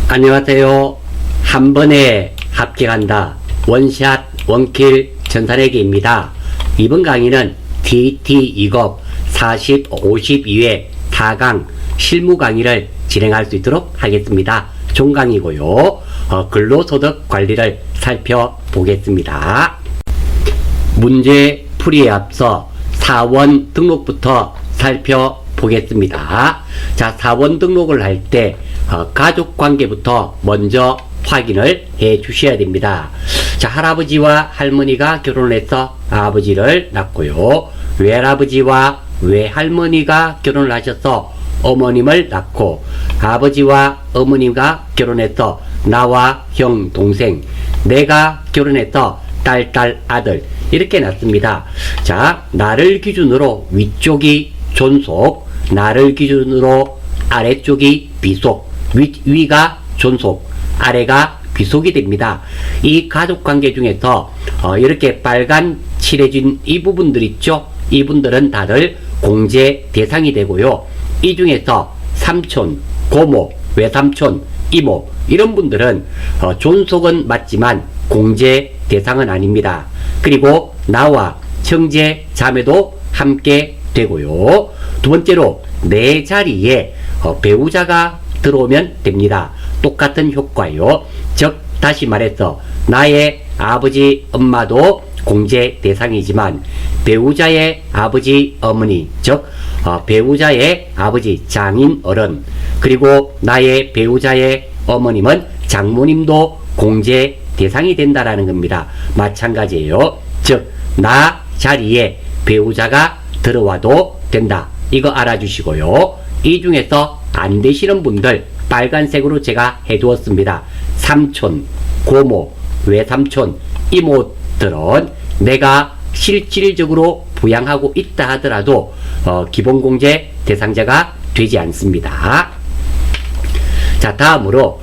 안녕하세요. 한 번에 합격한다. 원샷 원킬 전산회계입니다. 이번 강의는 TT 2급 40, 52회 4강 실무 강의를 진행할 수 있도록 하겠습니다. 종강이고요. 근로소득 관리를 살펴보겠습니다. 문제 풀이에 앞서 사원 등록부터 살펴보겠습니다. 자, 사원 등록을 할 때 가족관계부터 먼저 확인을 해 주셔야 됩니다. 자, 할아버지와 할머니가 결혼해서 아버지를 낳고요. 외할아버지와 외할머니가 결혼을 하셔서 어머님을 낳고, 아버지와 어머니가 결혼해서 나와 형, 동생, 내가 결혼해서 딸, 아들 이렇게 낳습니다. 자, 나를 기준으로 위쪽이 존속, 나를 기준으로 아래쪽이 비속, 위가 존속, 아래가 비속이 됩니다. 이 가족관계 중에서 이렇게 빨간 칠해진 이 부분들 있죠? 이분들은 다들 공제 대상이 되고요. 이 중에서 삼촌, 고모, 외삼촌, 이모 이런 분들은 존속은 맞지만 공제 대상은 아닙니다. 그리고 나와 형제, 자매도 함께 되고요. 두 번째로 내 자리에 배우자가 들어오면 됩니다. 똑같은 효과요. 즉 다시 말해서 나의 아버지, 엄마도 공제 대상이지만 배우자의 아버지, 어머니, 즉 배우자의 아버지, 장인, 어른, 그리고 나의 배우자의 어머님은 장모님도 공제 대상이 된다라는 겁니다. 마찬가지예요. 즉 나 자리에 배우자가 들어와도 된다. 이거 알아주시고요. 이 중에서 안 되시는 분들 빨간색으로 제가 해두었습니다. 삼촌, 고모, 외삼촌, 이모들은 내가 실질적으로 부양하고 있다 하더라도 기본공제 대상자가 되지 않습니다. 자, 다음으로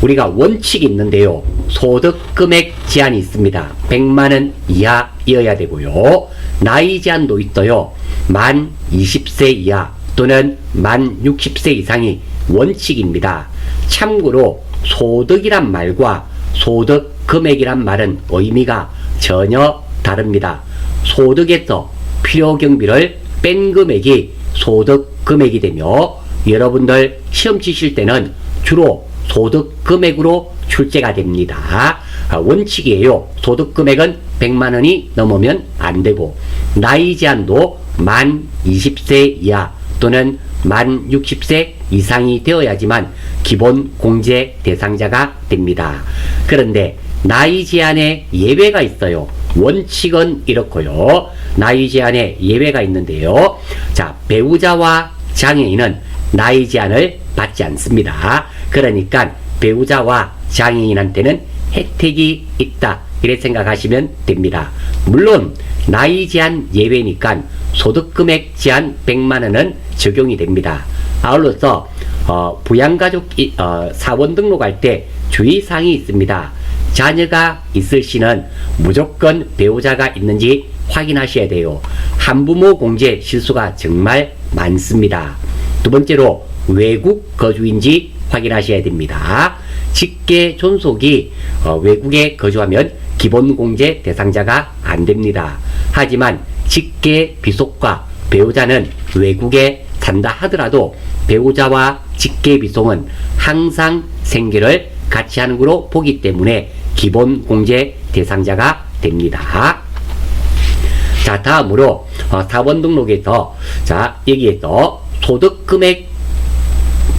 우리가 원칙이 있는데요. 소득금액 제한이 있습니다. 100만원 이하이어야 되고요. 나이 제한도 있어요. 만 20세 이하 또는 만 60세 이상이 원칙입니다. 참고로 소득이란 말과 소득금액이란 말은 의미가 전혀 다릅니다. 소득에서 필요경비를 뺀 금액이 소득금액이 되며, 여러분들 시험 치실 때는 주로 소득금액으로 출제가 됩니다. 원칙이에요. 소득금액은 100만원이 넘으면 안되고, 나이 제한도 만 20세 이하 또는 만 60세 이상이 되어야지만 기본 공제 대상자가 됩니다. 그런데 나이 제한에 예외가 있어요. 원칙은 이렇고요. 나이 제한에 예외가 있는데요. 자, 배우자와 장애인은 나이 제한을 받지 않습니다. 그러니까 배우자와 장애인한테는 혜택이 있다, 이렇게 생각하시면 됩니다. 물론 나이 제한 예외니까 소득금액 제한 100만원은 적용이 됩니다. 아울러서 부양가족 사원 등록할 때 주의사항이 있습니다. 자녀가 있을 시는 무조건 배우자가 있는지 확인하셔야 돼요. 한부모 공제 실수가 정말 많습니다. 두 번째로 외국 거주인지 확인하셔야 됩니다. 직계 존속이 외국에 거주하면 기본 공제 대상자가 안 됩니다. 하지만 직계 비속과 배우자는 외국에 산다 하더라도 배우자와 직계 비속은 항상 생계를 같이 하는 거로 보기 때문에 기본 공제 대상자가 됩니다. 자, 다음으로 사원 등록에서 여기에서 소득금액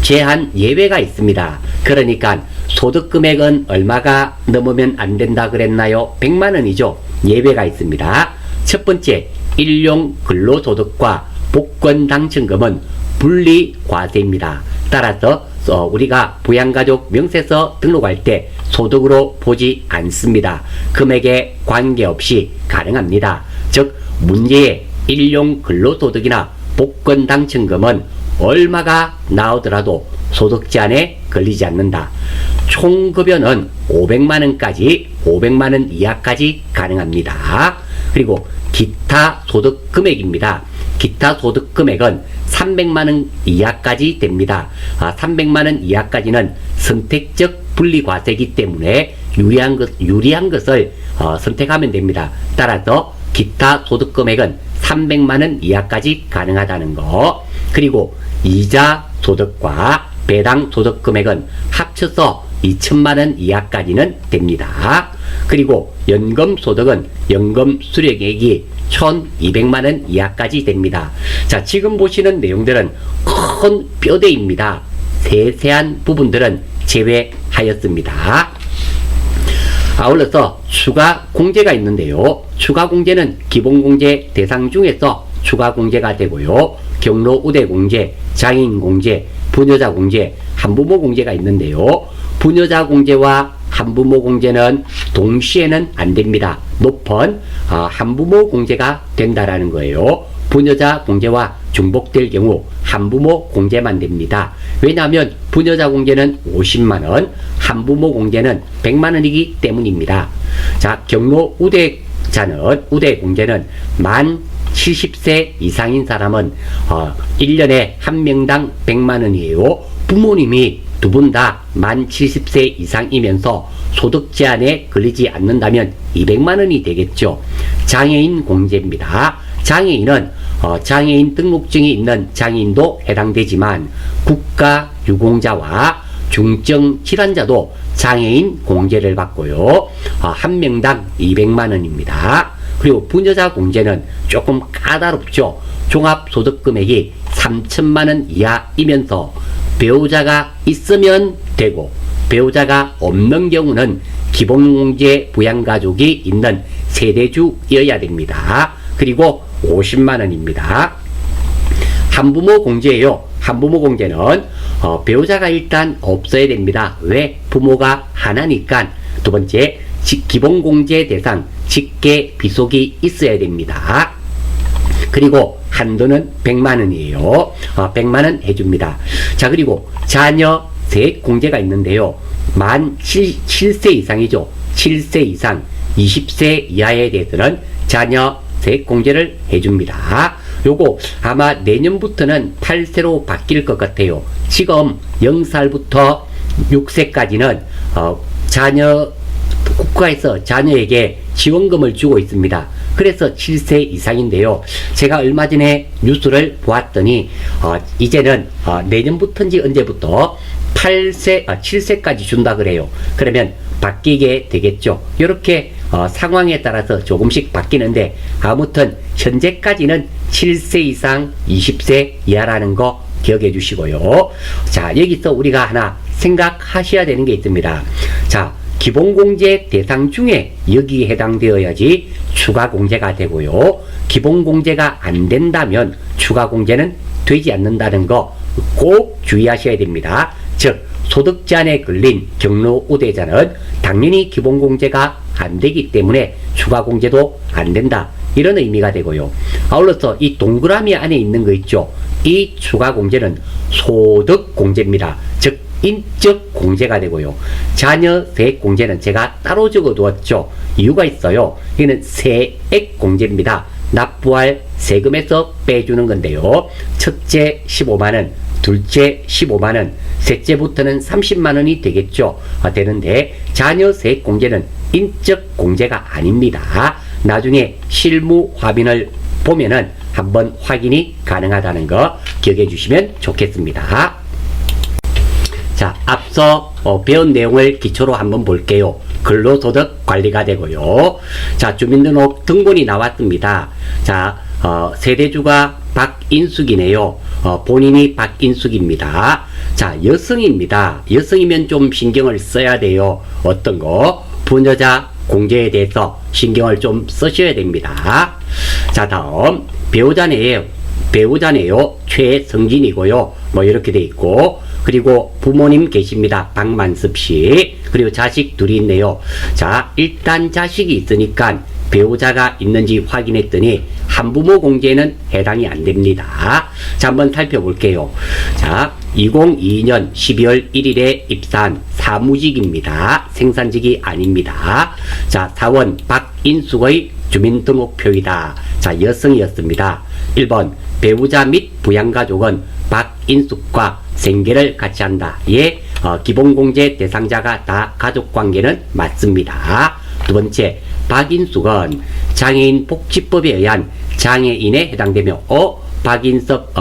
제한 예외가 있습니다. 그러니까 소득금액은 얼마가 넘으면 안 된다 그랬나요? 100만원이죠. 예외가 있습니다. 첫 번째, 일용 근로소득과 복권 당첨금은 분리 과세입니다. 따라서 우리가 부양가족 명세서 등록할 때 소득으로 보지 않습니다. 금액에 관계없이 가능합니다. 즉 문제의 일용 근로소득이나 복권 당첨금은 얼마가 나오더라도 소득 제한에 걸리지 않는다. 총급여는 500만원까지 500만원 이하까지 가능합니다. 그리고 기타 소득 금액입니다. 기타 소득 금액은 300만원 이하까지 됩니다. 300만원 이하까지는 선택적 분리과세이기 때문에 유리한 것을 선택하면 됩니다. 따라서 기타 소득 금액은 300만원 이하까지 가능하다는 거. 그리고 이자 소득과 배당 소득 금액은 합쳐서 2천만원 이하까지는 됩니다. 그리고 연금 소득은 연금 수령액이 1200만원 이하까지 됩니다. 자, 지금 보시는 내용들은 큰 뼈대입니다. 세세한 부분들은 제외하였습니다. 아울러서 추가 공제가 있는데요. 추가 공제는 기본 공제 대상 중에서 추가 공제가 되고요. 경로 우대 공제, 장애인 공제, 부녀자 공제, 한부모 공제가 있는데요. 부녀자 공제와 한부모 공제는 동시에는 안 됩니다. 높은 한부모 공제가 된다라는 거예요. 부녀자 공제와 중복될 경우 한부모 공제만 됩니다. 왜냐하면 부녀자 공제는 50만원, 한부모 공제는 100만원이기 때문입니다. 자, 경로 우대 공제는 만 70세 이상인 사람은 1년에 한 명당 100만원이에요. 부모님이 두 분 다 만 70세 이상이면서 소득 제한에 걸리지 않는다면 200만원이 되겠죠. 장애인 공제입니다. 장애인은 장애인 등록증이 있는 장애인도 해당되지만 국가 유공자와 중증 질환자도 장애인 공제를 받고요. 한 명당 200만원입니다. 그리고 부녀자 공제는 조금 까다롭죠. 종합소득금액이 3천만원 이하이면서 배우자가 있으면 되고 배우자가 없는 경우는 기본공제 부양가족이 있는 세대주여야 됩니다. 그리고 50만원입니다. 한부모 공제예요. 한부모 공제는 배우자가 일단 없어야 됩니다. 왜? 부모가 하나니까. 두 번째, 기본공제 대상 직계 비속이 있어야 됩니다. 그리고 한도는 100만원이에요. 100만원 해줍니다. 자, 그리고 자녀 세액 공제가 있는데요. 만 7세 이상이죠. 7세 이상 20세 이하에 대해서는 자녀 세액 공제를 해줍니다. 요거 아마 내년부터는 8세로 바뀔 것 같아요. 지금 0살부터 6세까지는 국가에서 자녀에게 지원금을 주고 있습니다. 그래서 7세 이상인데요. 제가 얼마 전에 뉴스를 보았더니 이제는 내년부터인지 언제부터 7세까지 준다 그래요. 그러면 바뀌게 되겠죠. 이렇게 상황에 따라서 조금씩 바뀌는데 아무튼 현재까지는 7세 이상 20세 이하라는 거 기억해 주시고요. 자, 여기서 우리가 하나 생각하셔야 되는 게 있습니다. 자, 기본공제 대상 중에 여기에 해당되어야지 추가공제가 되고요. 기본공제가 안 된다면 추가공제는 되지 않는다는 거 꼭 주의하셔야 됩니다. 즉, 소득 제한에 걸린 경로 우대자는 당연히 기본공제가 안 되기 때문에 추가공제도 안 된다. 이런 의미가 되고요. 아울러서 이 동그라미 안에 있는 거 있죠. 이 추가공제는 소득공제입니다. 즉, 인적 공제가 되고요. 자녀 세액 공제는 제가 따로 적어 두었죠. 이유가 있어요. 이는 세액 공제입니다. 납부할 세금에서 빼주는 건데요. 첫째 15만원, 둘째 15만원, 셋째부터는 30만원이 되겠죠. 되는데 자녀 세액 공제는 인적 공제가 아닙니다. 나중에 실무 화면을 보면은 한번 확인이 가능하다는 거 기억해 주시면 좋겠습니다. 자, 앞서 배운 내용을 기초로 한번 볼게요. 근로소득 관리가 되고요. 자, 주민등록 등본이 나왔습니다. 자, 세대주가 박인숙이네요. 본인이 박인숙입니다. 자, 여성입니다. 여성이면 좀 신경을 써야 돼요. 어떤 거? 부녀자 공제에 대해서 신경을 좀 쓰셔야 됩니다. 자, 다음 배우자네요. 최성진이고요. 뭐 이렇게 돼 있고, 그리고 부모님 계십니다. 박만섭 씨. 그리고 자식 둘이 있네요. 자, 일단 자식이 있으니까 배우자가 있는지 확인했더니 한부모 공제는 해당이 안 됩니다. 자, 한번 살펴볼게요. 자, 2022년 12월 1일에 입사한 사무직입니다. 생산직이 아닙니다. 자, 사원 박인숙의 주민등록표이다. 자, 여성이었습니다. 1번 배우자 및 부양가족은 박인숙과 생계를 같이 한다. 예, 기본공제 대상자가 다 가족관계는 맞습니다. 두 번째, 박인숙은 장애인 복지법에 의한 장애인에 해당되며 박인숙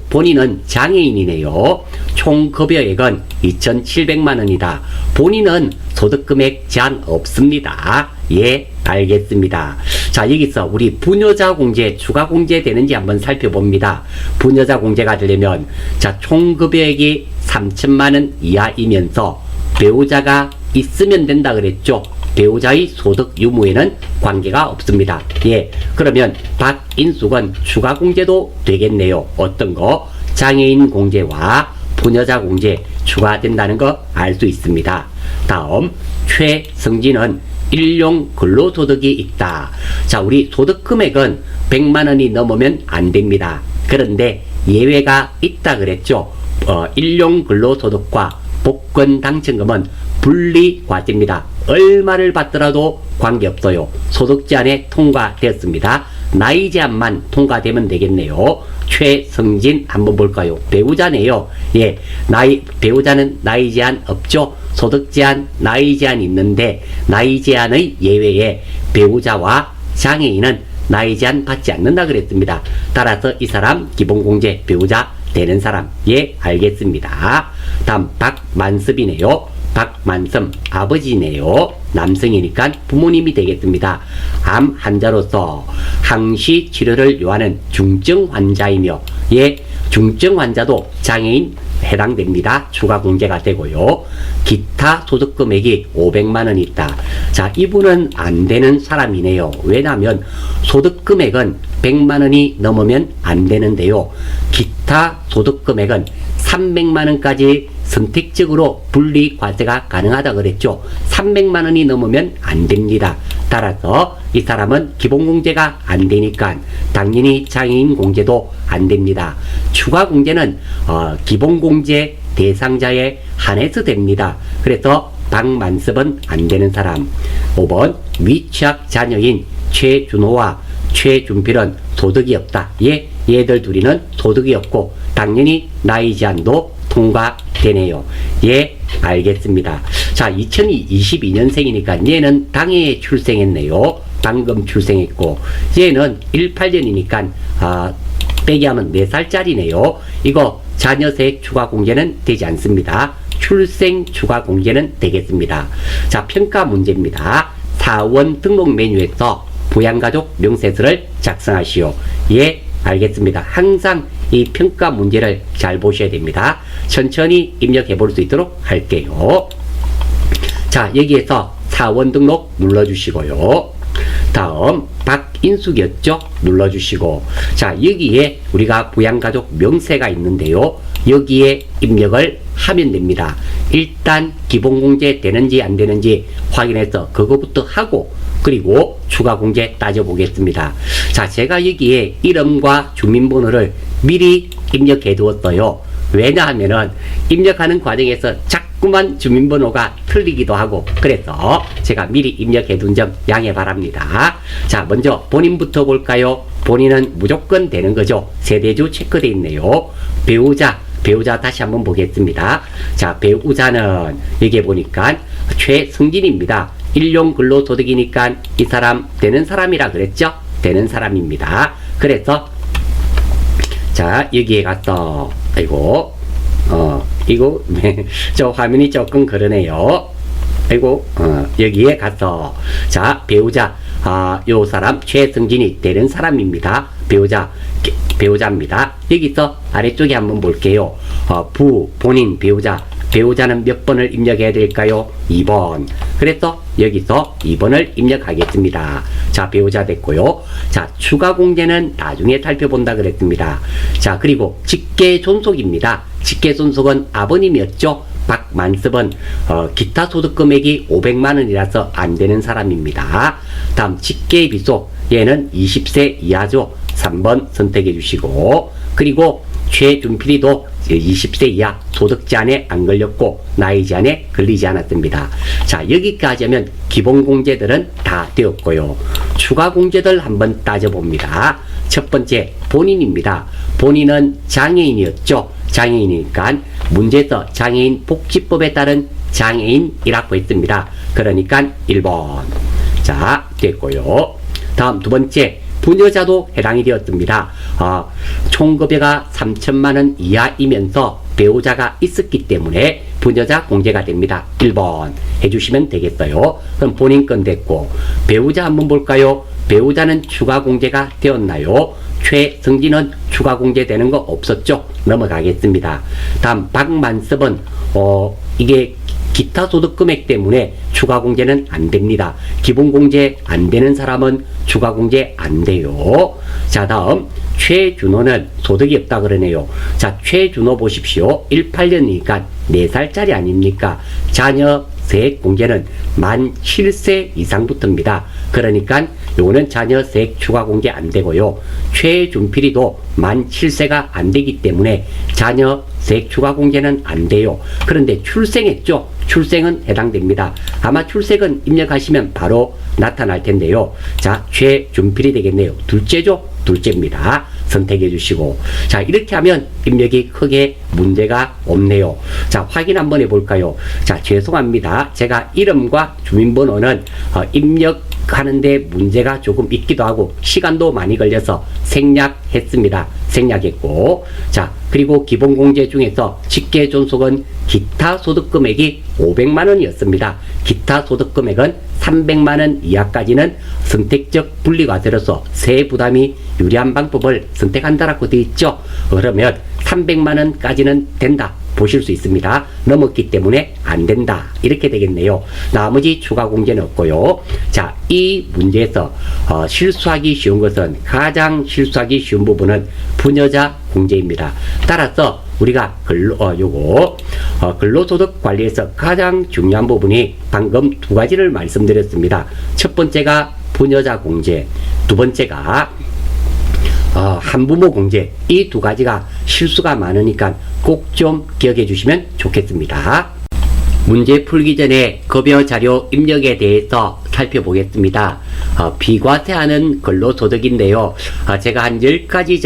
본인은 장애인이네요. 총 급여액은 2,700만원이다. 본인은 소득금액 제한 없습니다. 예, 알겠습니다. 자, 여기서 우리 부녀자 공제, 추가 공제 되는지 한번 살펴봅니다. 부녀자 공제가 되려면, 자, 총 급여액이 3천만원 이하이면서 배우자가 있으면 된다 그랬죠. 배우자의 소득 유무에는 관계가 없습니다. 예, 그러면 박인숙은 추가 공제도 되겠네요. 어떤 거? 장애인 공제와 부녀자 공제 추가된다는 거 알 수 있습니다. 다음, 최성진은 일용 근로소득이 있다. 자, 우리 소득 금액은 100만원이 넘으면 안 됩니다. 그런데 예외가 있다 그랬죠. 일용 근로소득과 복권 당첨금은 분리 과세입니다. 얼마를 받더라도 관계없어요. 소득 제한에 통과되었습니다. 나이 제한만 통과되면 되겠네요. 최성진 한번 볼까요? 배우자네요. 예, 배우자는 나이 제한 없죠. 소득 제한, 나이 제한 있는데 나이 제한의 예외에 배우자와 장애인은 나이 제한 받지 않는다 그랬습니다. 따라서 이 사람 기본공제 배우자 되는 사람. 예, 알겠습니다. 다음 박만섭이네요. 박만섭 아버지네요. 남성이니까 부모님이 되겠습니다. 암 환자로서 항시 치료를 요하는 중증 환자이며, 예, 중증 환자도 장애인 해당됩니다. 추가 공제가 되고요. 기타 소득 금액이 500만원 있다. 자, 이분은 안 되는 사람이네요. 왜냐하면 소득 금액은 100만원이 넘으면 안 되는데요. 기타 소득 금액은 300만원까지 선택적으로 분리 과세가 가능하다 그랬죠. 300만원이 넘으면 안 됩니다. 따라서 이 사람은 기본공제가 안 되니까 당연히 장애인 공제도 안 됩니다. 추가 공제는 기본공제 대상자에 한해서 됩니다. 그래서 박만섭은 안 되는 사람. 5번 위취학 자녀인 최준호와 최준필은 소득이 없다. 예, 얘들 둘이는 소득이 없고 당연히 나이 제한도 통과되네요. 예, 알겠습니다. 자, 2022년생이니까 얘는 당해에 출생했네요. 방금 출생했고 얘는 18년이니까 빼기 하면 4살짜리네요. 이거 자녀세 추가 공제는 되지 않습니다. 출생 추가 공제는 되겠습니다. 자, 평가 문제입니다. 사원 등록 메뉴에서 부양가족 명세서를 작성하시오. 예, 알겠습니다. 항상 이 평가 문제를 잘 보셔야 됩니다. 천천히 입력해 볼 수 있도록 할게요. 자, 여기에서 사원 등록 눌러주시고요. 다음 박인숙이었죠? 눌러주시고, 자, 여기에 우리가 부양가족 명세가 있는데요. 여기에 입력을 하면 됩니다. 일단 기본공제 되는지 안 되는지 확인해서 그거부터 하고 그리고 추가 공제 따져보겠습니다. 자, 제가 여기에 이름과 주민번호를 미리 입력해 두었어요. 왜냐하면은 입력하는 과정에서 자꾸만 주민번호가 틀리기도 하고 그래서 제가 미리 입력해 둔 점 양해 바랍니다. 자, 먼저 본인부터 볼까요? 본인은 무조건 되는 거죠. 세대주 체크되어 있네요. 배우자 다시 한번 보겠습니다. 자, 배우자는 여기 보니까 최승진입니다. 일용 근로소득이니까 이 사람 되는 사람이라 그랬죠? 되는 사람입니다. 그래서 자, 여기에 가서 이거 저 화면이 조금 그러네요. 여기에 가서 자, 배우자 요 사람 최승진이 되는 사람입니다. 배우자입니다. 여기서 아래쪽에 한번 볼게요. 본인 배우자는 몇 번을 입력해야 될까요? 2번. 그래서 여기서 2번을 입력하겠습니다. 자, 배우자 됐고요. 자, 추가 공제는 나중에 살펴본다 그랬습니다. 자, 그리고 직계 존속입니다. 직계 존속은 아버님이었죠. 박만섭은 기타 소득 금액이 500만원이라서 안 되는 사람입니다. 다음 직계 비속, 얘는 20세 이하죠. 3번 선택해 주시고, 그리고 최준필이도 20세 이하 소득 제한에 안 걸렸고 나이 제한에 걸리지 않았습니다. 자, 여기까지 하면 기본 공제들은 다 되었고요. 추가 공제들 한번 따져봅니다. 첫 번째 본인입니다. 본인은 장애인이었죠. 장애인이니까 문제에서 장애인 복지법에 따른 장애인이라고 했습니다. 그러니까 1번. 자, 됐고요. 다음 두 번째 부녀자도 해당이 되었습니다. 총급여가 3천만원 이하이면서 배우자가 있었기 때문에 부녀자 공제가 됩니다. 1번 해주시면 되겠어요. 그럼 본인 건 됐고, 배우자 한번 볼까요? 배우자는 추가 공제가 되었나요? 최승진은 추가 공제되는 거 없었죠? 넘어가겠습니다. 다음 박만섭은 이게 기타 소득 금액 때문에 추가 공제는 안 됩니다. 기본 공제 안 되는 사람은 추가 공제 안 돼요. 자, 다음 최준호는 소득이 없다 그러네요. 자, 최준호 보십시오. 18년이니까 4살짜리 아닙니까? 자녀 세액 공제는 만 7세 이상부터입니다. 그러니까 요거는 자녀 세액 추가 공제 안 되고요. 최준필이도 만 7세가 안 되기 때문에 자녀 세액 추가 공제는 안 돼요. 그런데 출생했죠? 출생은 해당됩니다. 아마 출생은 입력하시면 바로 나타날 텐데요. 자, 최준필이 되겠네요. 둘째죠? 둘째입니다. 선택해 주시고. 자, 이렇게 하면 입력이 크게 문제가 없네요. 자, 확인 한번 해볼까요? 자, 죄송합니다. 제가 이름과 주민번호는 입력하는데 문제가 조금 있기도 하고 시간도 많이 걸려서 생략했습니다. 생략했고. 자, 그리고 기본공제 중에서 직계존속은 기타 소득금액이 500만원이었습니다. 기타 소득금액은 300만원 이하까지는 선택적 분리과세로서 세부담이 유리한 방법을 선택한다라고 되어 있죠. 그러면 300만원까지는 된다 보실 수 있습니다. 넘었기 때문에 안 된다 이렇게 되겠네요. 나머지 추가 공제는 없고요. 자, 이 문제에서 실수하기 쉬운 것은, 가장 실수하기 쉬운 부분은 부녀자 공제입니다. 따라서 우리가 근로소득 관리에서 가장 중요한 부분이 방금 두 가지를 말씀드렸습니다. 첫 번째가 부녀자 공제, 두 번째가 한부모 공제. 이 두 가지가 실수가 많으니까 꼭 좀 기억해 주시면 좋겠습니다. 문제 풀기 전에 급여 자료 입력에 대해서 살펴보겠습니다. 비과세하는 근로소득인데요. 제가 한 10가지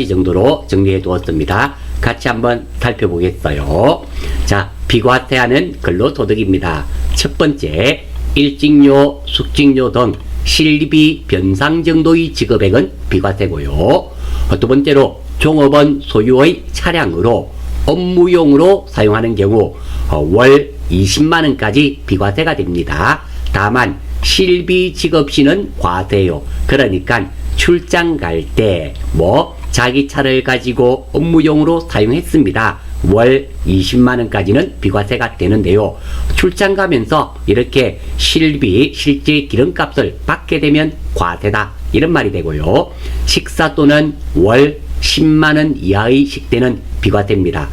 정도로 정리해 두었습니다. 같이 한번 살펴보겠어요. 자, 비과세하는 근로소득입니다. 첫 번째, 일직료, 숙직료 등 실비 변상 정도의 지급액은 비과세고요. 두 번째로, 종업원 소유의 차량으로 업무용으로 사용하는 경우 월 20만원까지 비과세가 됩니다. 다만 실비 지급 시는 과세요. 그러니까 출장 갈 때 자기 차를 가지고 업무용으로 사용했습니다. 월 20만원까지는 비과세가 되는데요. 출장 가면서 이렇게 실제 기름값을 받게 되면 과세다 이런 말이 되고요. 식사 또는 월 10만원 이하의 식대는 비과세입니다.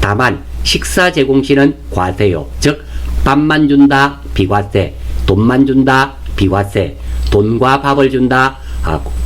다만 식사 제공 시는 과세요. 즉 밥만 준다 비과세, 돈만 준다 비과세, 돈과 밥을 준다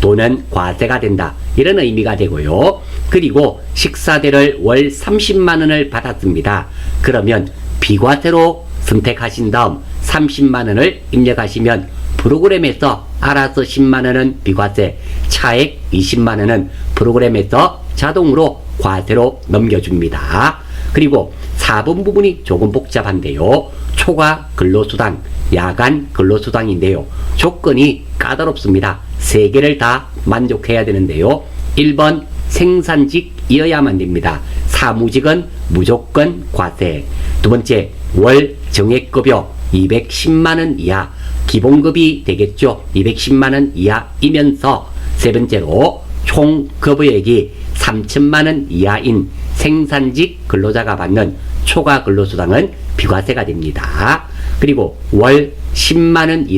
돈은 과세가 된다 이런 의미가 되고요. 그리고 식사대를 월 30만원을 받았습니다. 그러면 비과세로 선택하신 다음 30만원을 입력하시면 프로그램에서 알아서 10만원은 비과세, 차액 20만원은 프로그램에서 자동으로 과세로 넘겨줍니다. 그리고 4번 부분이 조금 복잡한데요. 초과 근로수당, 야간 근로수당인데요. 조건이 까다롭습니다. 3개를 다 만족해야 되는데요. 1번 생산직이어야만 됩니다. 사무직은 무조건 과세. 두 번째, 월 정액급여 210만원 이하, 기본급이 되겠죠. 210만원 이하이면서, 세 번째로 총 급여액이 3천만원 이하인 생산직 근로자가 받는 초과 근로수당은 비과세가 됩니다. 그리고 월 10만원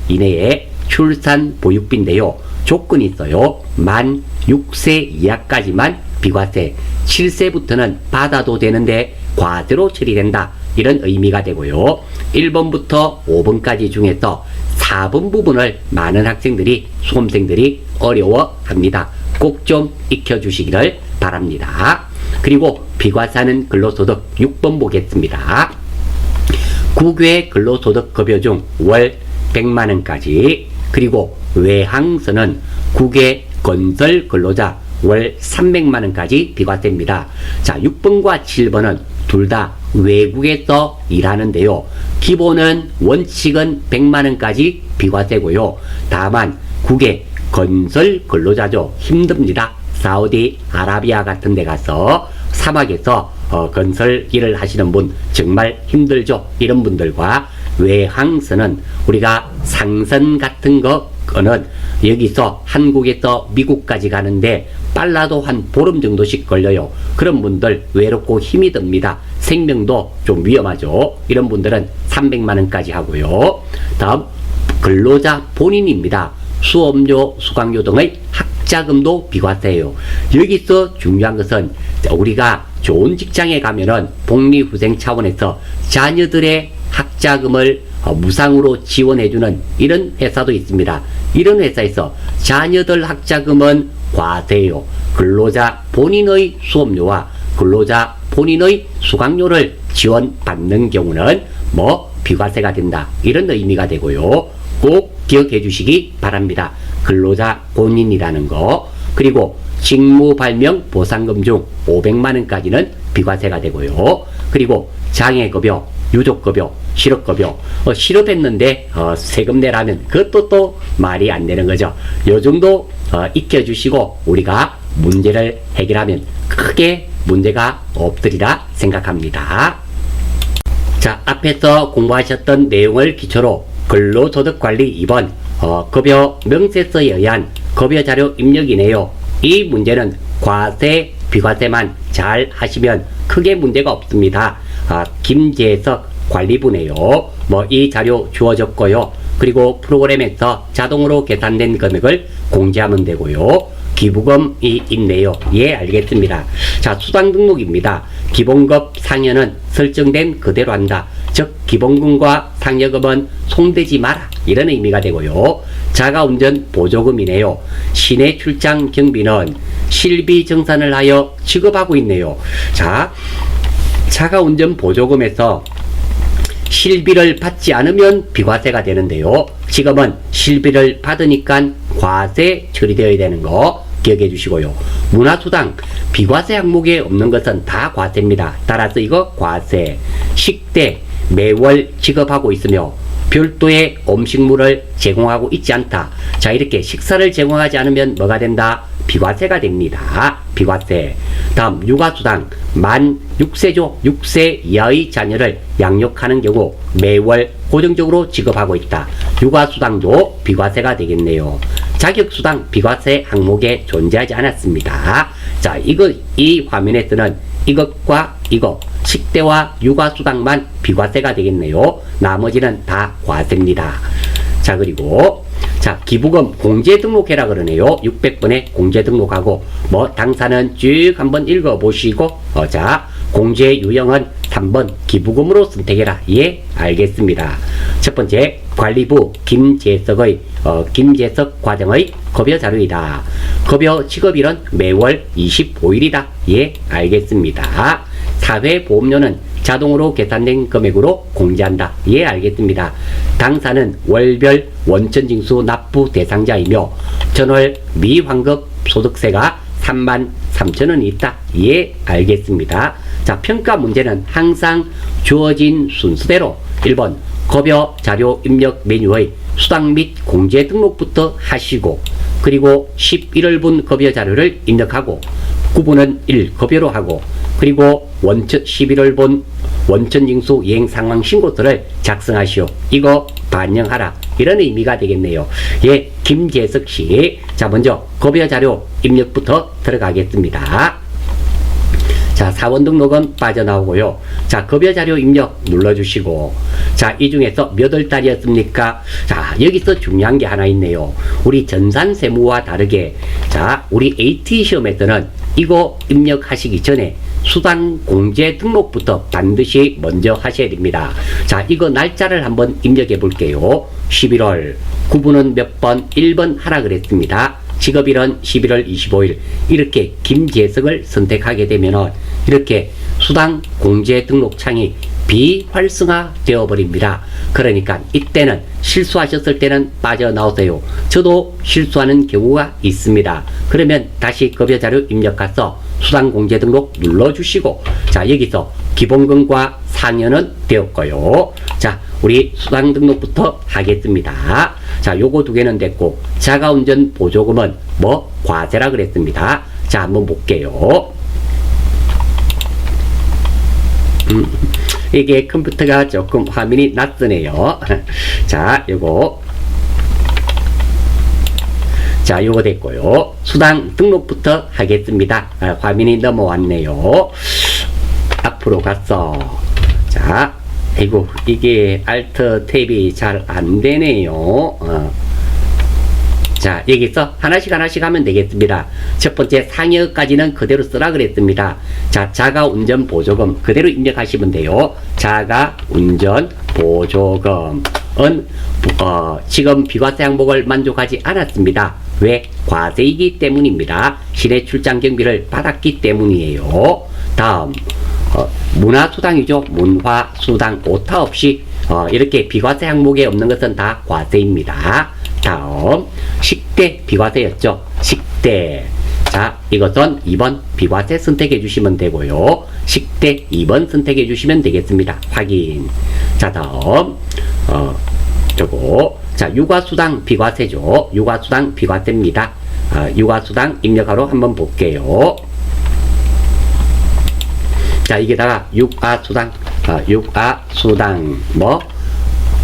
이내에 출산 보육비인데요. 조건이 있어요. 만 6세 이하까지만 비과세, 7세부터는 받아도 되는데 과세로 처리된다 이런 의미가 되고요. 1번부터 5번까지 중에서 4번 부분을 많은 학생들이, 수험생들이 어려워합니다. 꼭 좀 익혀주시기를 바랍니다. 바랍니다. 그리고 비과세하는 근로소득 6번 보겠습니다. 국외 근로소득 급여 중 월 100만원까지, 그리고 외항선은 국외 건설 근로자 월 300만원까지 비과세입니다. 자, 6번과 7번은 둘 다 외국에서 일하는데요. 기본은 원칙은 100만원까지 비과세고요. 다만 국외 건설 근로자죠. 힘듭니다. 사우디 아라비아 같은 데 가서 사막에서 건설 일을 하시는 분 정말 힘들죠. 이런 분들과 외항선은 우리가 상선 같은 거는 여기서 한국에서 미국까지 가는데 빨라도 한 보름 정도씩 걸려요. 그런 분들 외롭고 힘이 듭니다. 생명도 좀 위험하죠. 이런 분들은 300만원까지 하고요. 다음 근로자 본인입니다. 수업료, 수강료 등의 학자금도 비과세예요. 여기서 중요한 것은 우리가 좋은 직장에 가면은 복리후생 차원에서 자녀들의 학자금을 무상으로 지원해주는 이런 회사도 있습니다. 이런 회사에서 자녀들 학자금은 과세예요. 근로자 본인의 수업료와 근로자 본인의 수강료를 지원받는 경우는 비과세가 된다. 이런 의미가 되고요. 꼭 기억해 주시기 바랍니다. 근로자 본인이라는 거. 그리고 직무발명 보상금 중 500만원까지는 비과세가 되고요. 그리고 장애급여, 유족급여, 실업급여, 실업했는데 세금 내라면 그것도 또 말이 안 되는 거죠. 요 정도 익혀주시고 우리가 문제를 해결하면 크게 문제가 없으리라 생각합니다. 자, 앞에서 공부하셨던 내용을 기초로 근로소득관리 2번 급여 명세서에 의한 급여자료 입력이네요. 이 문제는 과세, 비과세만 잘 하시면 크게 문제가 없습니다. 김재석 관리부네요. 이 자료 주어졌고요. 그리고 프로그램에서 자동으로 계산된 금액을 공지하면 되고요. 기부금이 있네요. 예, 알겠습니다. 자, 수당 등록입니다. 기본급 상여는 설정된 그대로 한다. 즉 기본금과 상여금은 손대지 마라. 이런 의미가 되고요. 자가운전 보조금이네요. 시내 출장 경비는 실비 정산을 하여 지급하고 있네요. 자, 자가운전 보조금에서 실비를 받지 않으면 비과세가 되는데요. 지금은 실비를 받으니까 과세 처리되어야 되는 거 기억해 주시고요. 문화수당 비과세 항목에 없는 것은 다 과세입니다. 따라서 이거 과세. 식대 매월 지급하고 있으며 별도의 음식물을 제공하고 있지 않다. 자, 이렇게 식사를 제공하지 않으면 뭐가 된다? 비과세가 됩니다. 비과세. 다음 육아수당 만 6세죠. 6세 이하의 자녀를 양육하는 경우 매월 고정적으로 지급하고 있다. 육아수당도 비과세가 되겠네요. 자격수당 비과세 항목에 존재하지 않았습니다. 자, 이 화면에서는 이것과 이거 식대와 육아수당만 비과세가 되겠네요. 나머지는 다 과세입니다. 자, 그리고 자, 기부금 공제 등록해라 그러네요. 600번에 공제 등록하고 당사는 쭉 한번 읽어보시고 자, 공제 유형은 3번 기부금으로 선택해라. 예, 알겠습니다. 첫 번째 관리부 김재석 과정의 급여 자료이다. 급여 지급일은 매월 25일이다. 예, 알겠습니다. 사회보험료는 자동으로 계산된 금액으로 공제한다. 예, 알겠습니다. 당사는 월별 원천징수 납부 대상자이며 전월 미환급 소득세가 33,000원이 있다. 예, 알겠습니다. 자, 평가 문제는 항상 주어진 순서대로 1번 급여 자료 입력 메뉴의 수당 및 공제 등록부터 하시고, 그리고 11월분 급여 자료를 입력하고 9분은 1 급여로 하고, 그리고 11월분 원천징수 이행 상황 신고서를 작성하시오. 이거 반영하라. 이런 의미가 되겠네요. 예, 김재석 씨. 자, 먼저 급여 자료 입력부터 들어가겠습니다. 자, 사원 등록은 빠져나오고요. 자, 급여 자료 입력 눌러주시고, 자, 이 중에서 몇 월 달이었습니까? 자, 여기서 중요한 게 하나 있네요. 우리 전산세무와 다르게, 자, 우리 AT 시험에서는 이거 입력하시기 전에 수당 공제 등록부터 반드시 먼저 하셔야 됩니다. 자, 이거 날짜를 한번 입력해 볼게요. 11월 9분은 몇 번? 1번 하라 그랬습니다. 직업일은 11월 25일 이렇게 김재석을 선택하게 되면 이렇게 수당 공제 등록창이 비활성화 되어버립니다. 그러니까 이때는 실수하셨을 때는 빠져나오세요. 저도 실수하는 경우가 있습니다. 그러면 다시 급여자료 입력가서 수당 공제 등록 눌러주시고, 자, 여기서 기본금과 상여는 되었고요. 자, 우리 수당 등록부터 하겠습니다. 자, 요거 두 개는 됐고, 자가운전 보조금은 뭐 과세라 그랬습니다. 자, 한번 볼게요. 이게 컴퓨터가 조금 화면이 낯서네요. 자, 요거. 자, 요거 됐고요. 수당 등록부터 하겠습니다. 화면이 넘어왔네요. 앞으로 갔어. 자, 아이고, 이게 알트 탭이 잘 안 되네요. 자, 여기서 하나씩 하면 되겠습니다. 첫 번째 상여까지는 그대로 쓰라 그랬습니다. 자, 자가운전 보조금 그대로 입력하시면 돼요. 자가운전 보조금은 지금 비과세 항목을 만족하지 않았습니다. 왜? 과세이기 때문입니다. 시내 출장 경비를 받았기 때문이에요. 다음 문화수당이죠. 문화수당 오타 없이 이렇게 비과세 항목에 없는 것은 다 과세입니다. 다음 식대 비과세였죠. 식대. 자, 이것은 2번 비과세 선택해 주시면 되고요. 식대 2번 선택해 주시면 되겠습니다. 확인. 자, 다음 저거. 자, 육아수당 비과세죠. 육아수당 비과세입니다. 육아수당 입력하러 한번 볼게요. 자, 이게다가 육아수당 뭐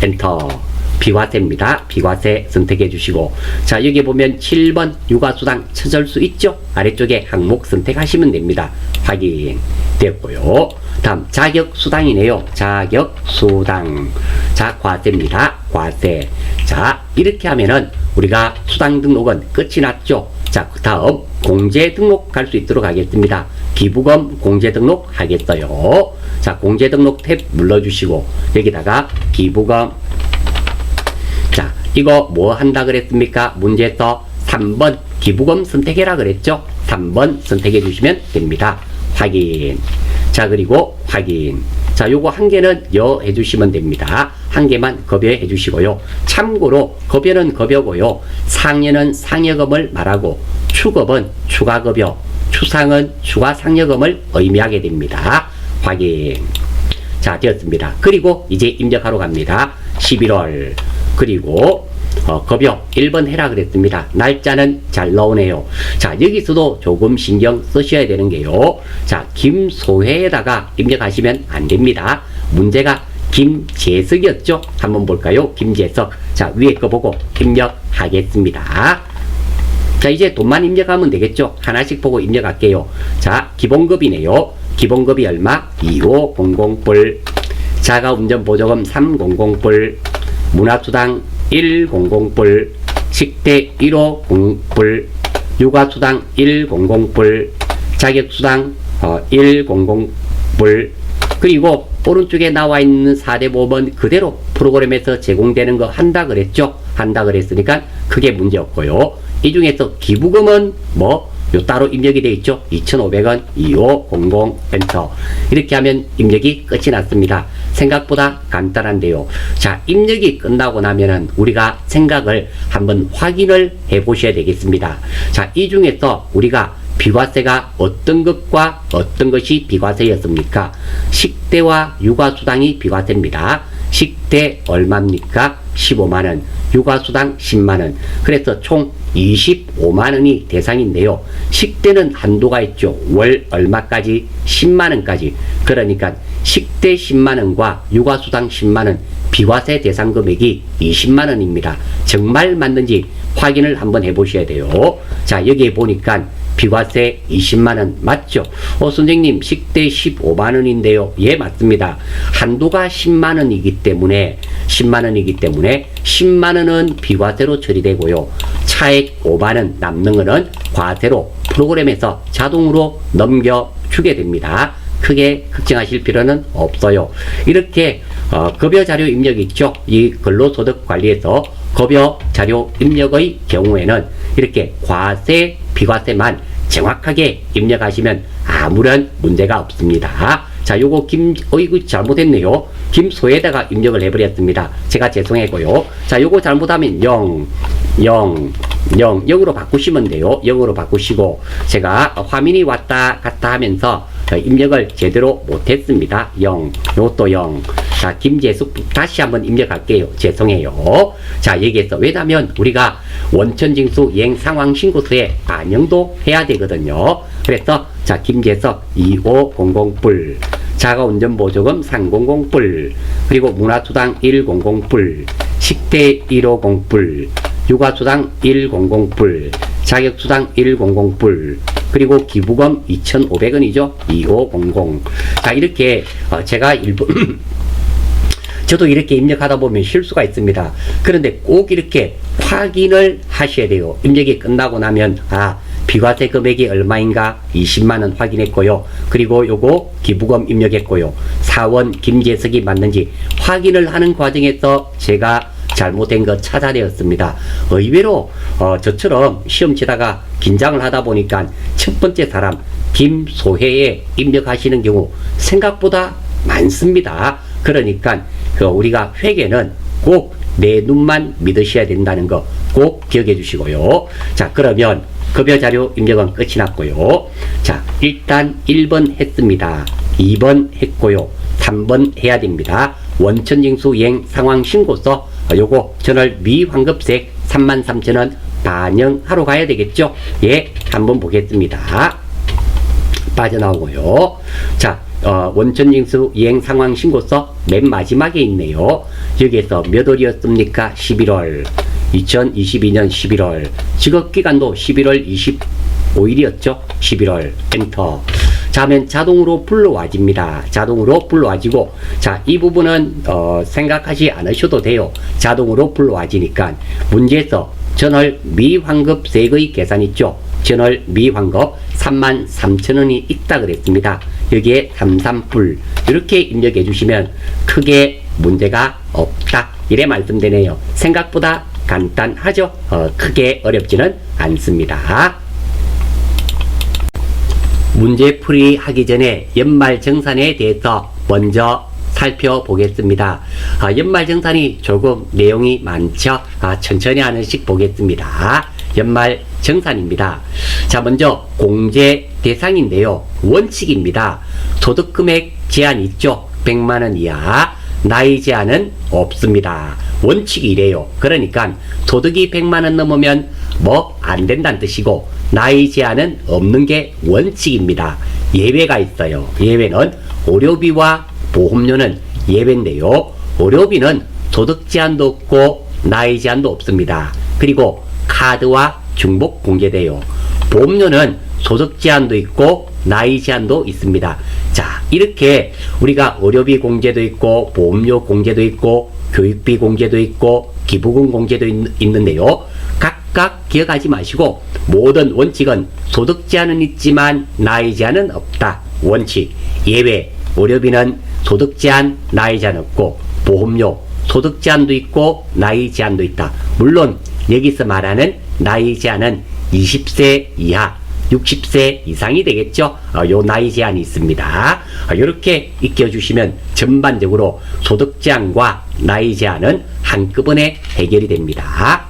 엔터. 비과세입니다. 비과세 선택해 주시고, 자, 여기 보면 7번 육아수당 찾을 수 있죠. 아래쪽에 항목 선택하시면 됩니다. 확인 됐고요. 다음 자격수당이네요. 자격수당. 자, 과세입니다. 과세. 자, 이렇게 하면은 우리가 수당 등록은 끝이 났죠. 자, 그 다음 공제 등록 갈 수 있도록 하겠습니다. 기부금 공제 등록 하겠어요. 자, 공제 등록 탭 눌러주시고, 여기다가 기부금. 자, 이거 뭐 한다 그랬습니까? 문제에서 3번 기부금 선택해라 그랬죠? 3번 선택해 주시면 됩니다. 확인. 자, 그리고 확인. 자, 요거 한 개는 여 해주시면 됩니다. 한 개만 급여해 주시고요. 참고로 급여는 급여고요. 상여는 상여금을 말하고, 추급은 추가급여, 추상은 추가상여금을 의미하게 됩니다. 확인. 자, 되었습니다. 그리고 이제 입력하러 갑니다. 11월. 그리고 급여 1번 해라 그랬습니다. 날짜는 잘 나오네요. 자, 여기서도 조금 신경 쓰셔야 되는 게요. 자, 김소혜에다가 입력하시면 안 됩니다. 문제가 김재석이었죠? 한번 볼까요? 김재석. 자, 위에 거 보고 입력하겠습니다. 자, 이제 돈만 입력하면 되겠죠? 하나씩 보고 입력할게요. 자, 기본급이네요. 기본급이 얼마? 2500불. 자가운전 보조금 300불. 문화수당 100불. 식대 150불. 육아수당 100불. 자격수당 100불. 그리고 오른쪽에 나와 있는 4대 보험은 그대로 프로그램에서 제공되는 거 한다 그랬죠? 한다 그랬으니까 크게 문제 없고요. 이 중에서 기부금은 뭐 요 따로 입력이 되어 있죠. 2,500원 2500 엔터. 이렇게 하면 입력이 끝이 났습니다. 생각보다 간단한데요. 자, 입력이 끝나고 나면은 우리가 생각을 한번 확인을 해 보셔야 되겠습니다. 자, 이 중에서 우리가 비과세가 어떤 것과 어떤 것이 비과세였습니까? 식대와 육아수당이 비과세입니다. 식대 얼마입니까? 15만원. 육아수당 10만원. 그래서 총 25만원이 대상인데요. 식대는 한도가 있죠. 월 얼마까지? 10만원까지. 그러니까 식대 10만원과 육아수당 10만원 비과세 대상 금액이 20만원입니다. 정말 맞는지 확인을 한번 해보셔야 돼요. 자, 여기에 보니까 비과세 20만원 맞죠? 선생님 식대 15만원인데요. 예, 맞습니다. 한도가 10만원이기 때문에 10만원은 비과세로 처리되고요. 차액 5만원 남는 거는 과세로 프로그램에서 자동으로 넘겨주게 됩니다. 크게 걱정하실 필요는 없어요. 이렇게 급여 자료 입력 있죠? 이 근로소득 관리에서 급여 자료 입력의 경우에는 이렇게 과세, 비과세만 정확하게 입력하시면 아무런 문제가 없습니다. 자, 요거 이거 잘못했네요. 김소에다가 입력을 해버렸습니다. 제가 죄송했고요. 자, 요거 잘못하면 0으로 바꾸시면 돼요. 0으로 바꾸시고, 제가 화면이 왔다 갔다 하면서 입력을 제대로 못했습니다. 0, 요것도 0. 자, 김재숙 다시 한번 입력할게요. 죄송해요. 자, 여기에서 왜냐면 우리가 원천징수 이행 상황 신고서에 반영도 해야 되거든요. 그래서 자, 김재석 2500불, 자가운전보조금 300불, 그리고 문화수당 100불, 식대 150불, 육아수당 100불, 자격수당 100불, 그리고 기부금 2,500원이죠. 2500. 자, 이렇게 제가 일본 저도 이렇게 입력하다 보면 실수가 있습니다. 그런데 꼭 이렇게 확인을 하셔야 돼요. 입력이 끝나고 나면 비과세 금액이 얼마인가 20만원 확인했고요. 그리고 요거 기부금 입력했고요. 사원 김재석이 맞는지 확인을 하는 과정에서 제가 잘못된 거 찾아내었습니다. 의외로 저처럼 시험 치다가 긴장을 하다 보니까 첫 번째 사람 김소혜에 입력하시는 경우 생각보다 많습니다. 그러니까 우리가 회계는 꼭 내 눈만 믿으셔야 된다는 거 꼭 기억해 주시고요. 자, 그러면 급여자료 입력은 끝이 났고요. 자, 일단 1번 했습니다. 2번 했고요. 3번 해야 됩니다. 원천징수 이행 상황 신고서 요거 전월 미환급세 33,000원 반영하러 가야 되겠죠. 예, 한번 보겠습니다. 빠져나오고요. 자, 원천징수 이행 상황 신고서 맨 마지막에 있네요. 여기에서 몇 월이었습니까? 11월. 2022년 11월. 지급기간도 11월 25일이었죠. 11월. 엔터. 자, 하면 자동으로 불러와집니다. 자동으로 불러와지고, 자, 이 부분은 생각하지 않으셔도 돼요. 자동으로 불러와지니까 문제에서 전월 미환급세액의 계산 있죠. 전월 미환급 33,000원이 있다 그랬습니다. 여기에 33불 이렇게 입력해 주시면 크게 문제가 없다 이래 말씀되네요. 생각보다 간단하죠. 크게 어렵지는 않습니다. 문제풀이 하기 전에 연말정산에 대해서 먼저 살펴보겠습니다. 연말정산이 조금 내용이 많죠. 천천히 하나씩 보겠습니다. 연말정산입니다. 자, 먼저 공제 대상인데요. 원칙입니다. 소득금액 제한 있죠. 100만원 이하. 나이 제한은 없습니다. 원칙이 이래요. 그러니까 소득이 100만원 넘으면 뭐 안 된다는 뜻이고, 나이 제한은 없는 게 원칙입니다. 예외가 있어요. 예외는 의료비와 보험료는 예외인데요. 의료비는 소득 제한도 없고 나이 제한도 없습니다. 그리고 카드와 중복 공제돼요. 보험료는 소득 제한도 있고 나이 제한도 있습니다. 자, 이렇게 우리가 의료비 공제도 있고 보험료 공제도 있고 교육비 공제도 있고 기부금 공제도 있는데요. 각각 기억하지 마시고 모든 원칙은 소득 제한은 있지만 나이 제한은 없다. 원칙. 예외. 의료비는 소득 제한, 나이 제한 없고 보험료 소득 제한도 있고 나이 제한도 있다. 물론 여기서 말하는 나이 제한은 20세 이하 60세 이상이 되겠죠. 요 나이 제한이 있습니다. 이렇게 익혀주시면 전반적으로 소득 제한과 나이 제한은 한꺼번에 해결이 됩니다.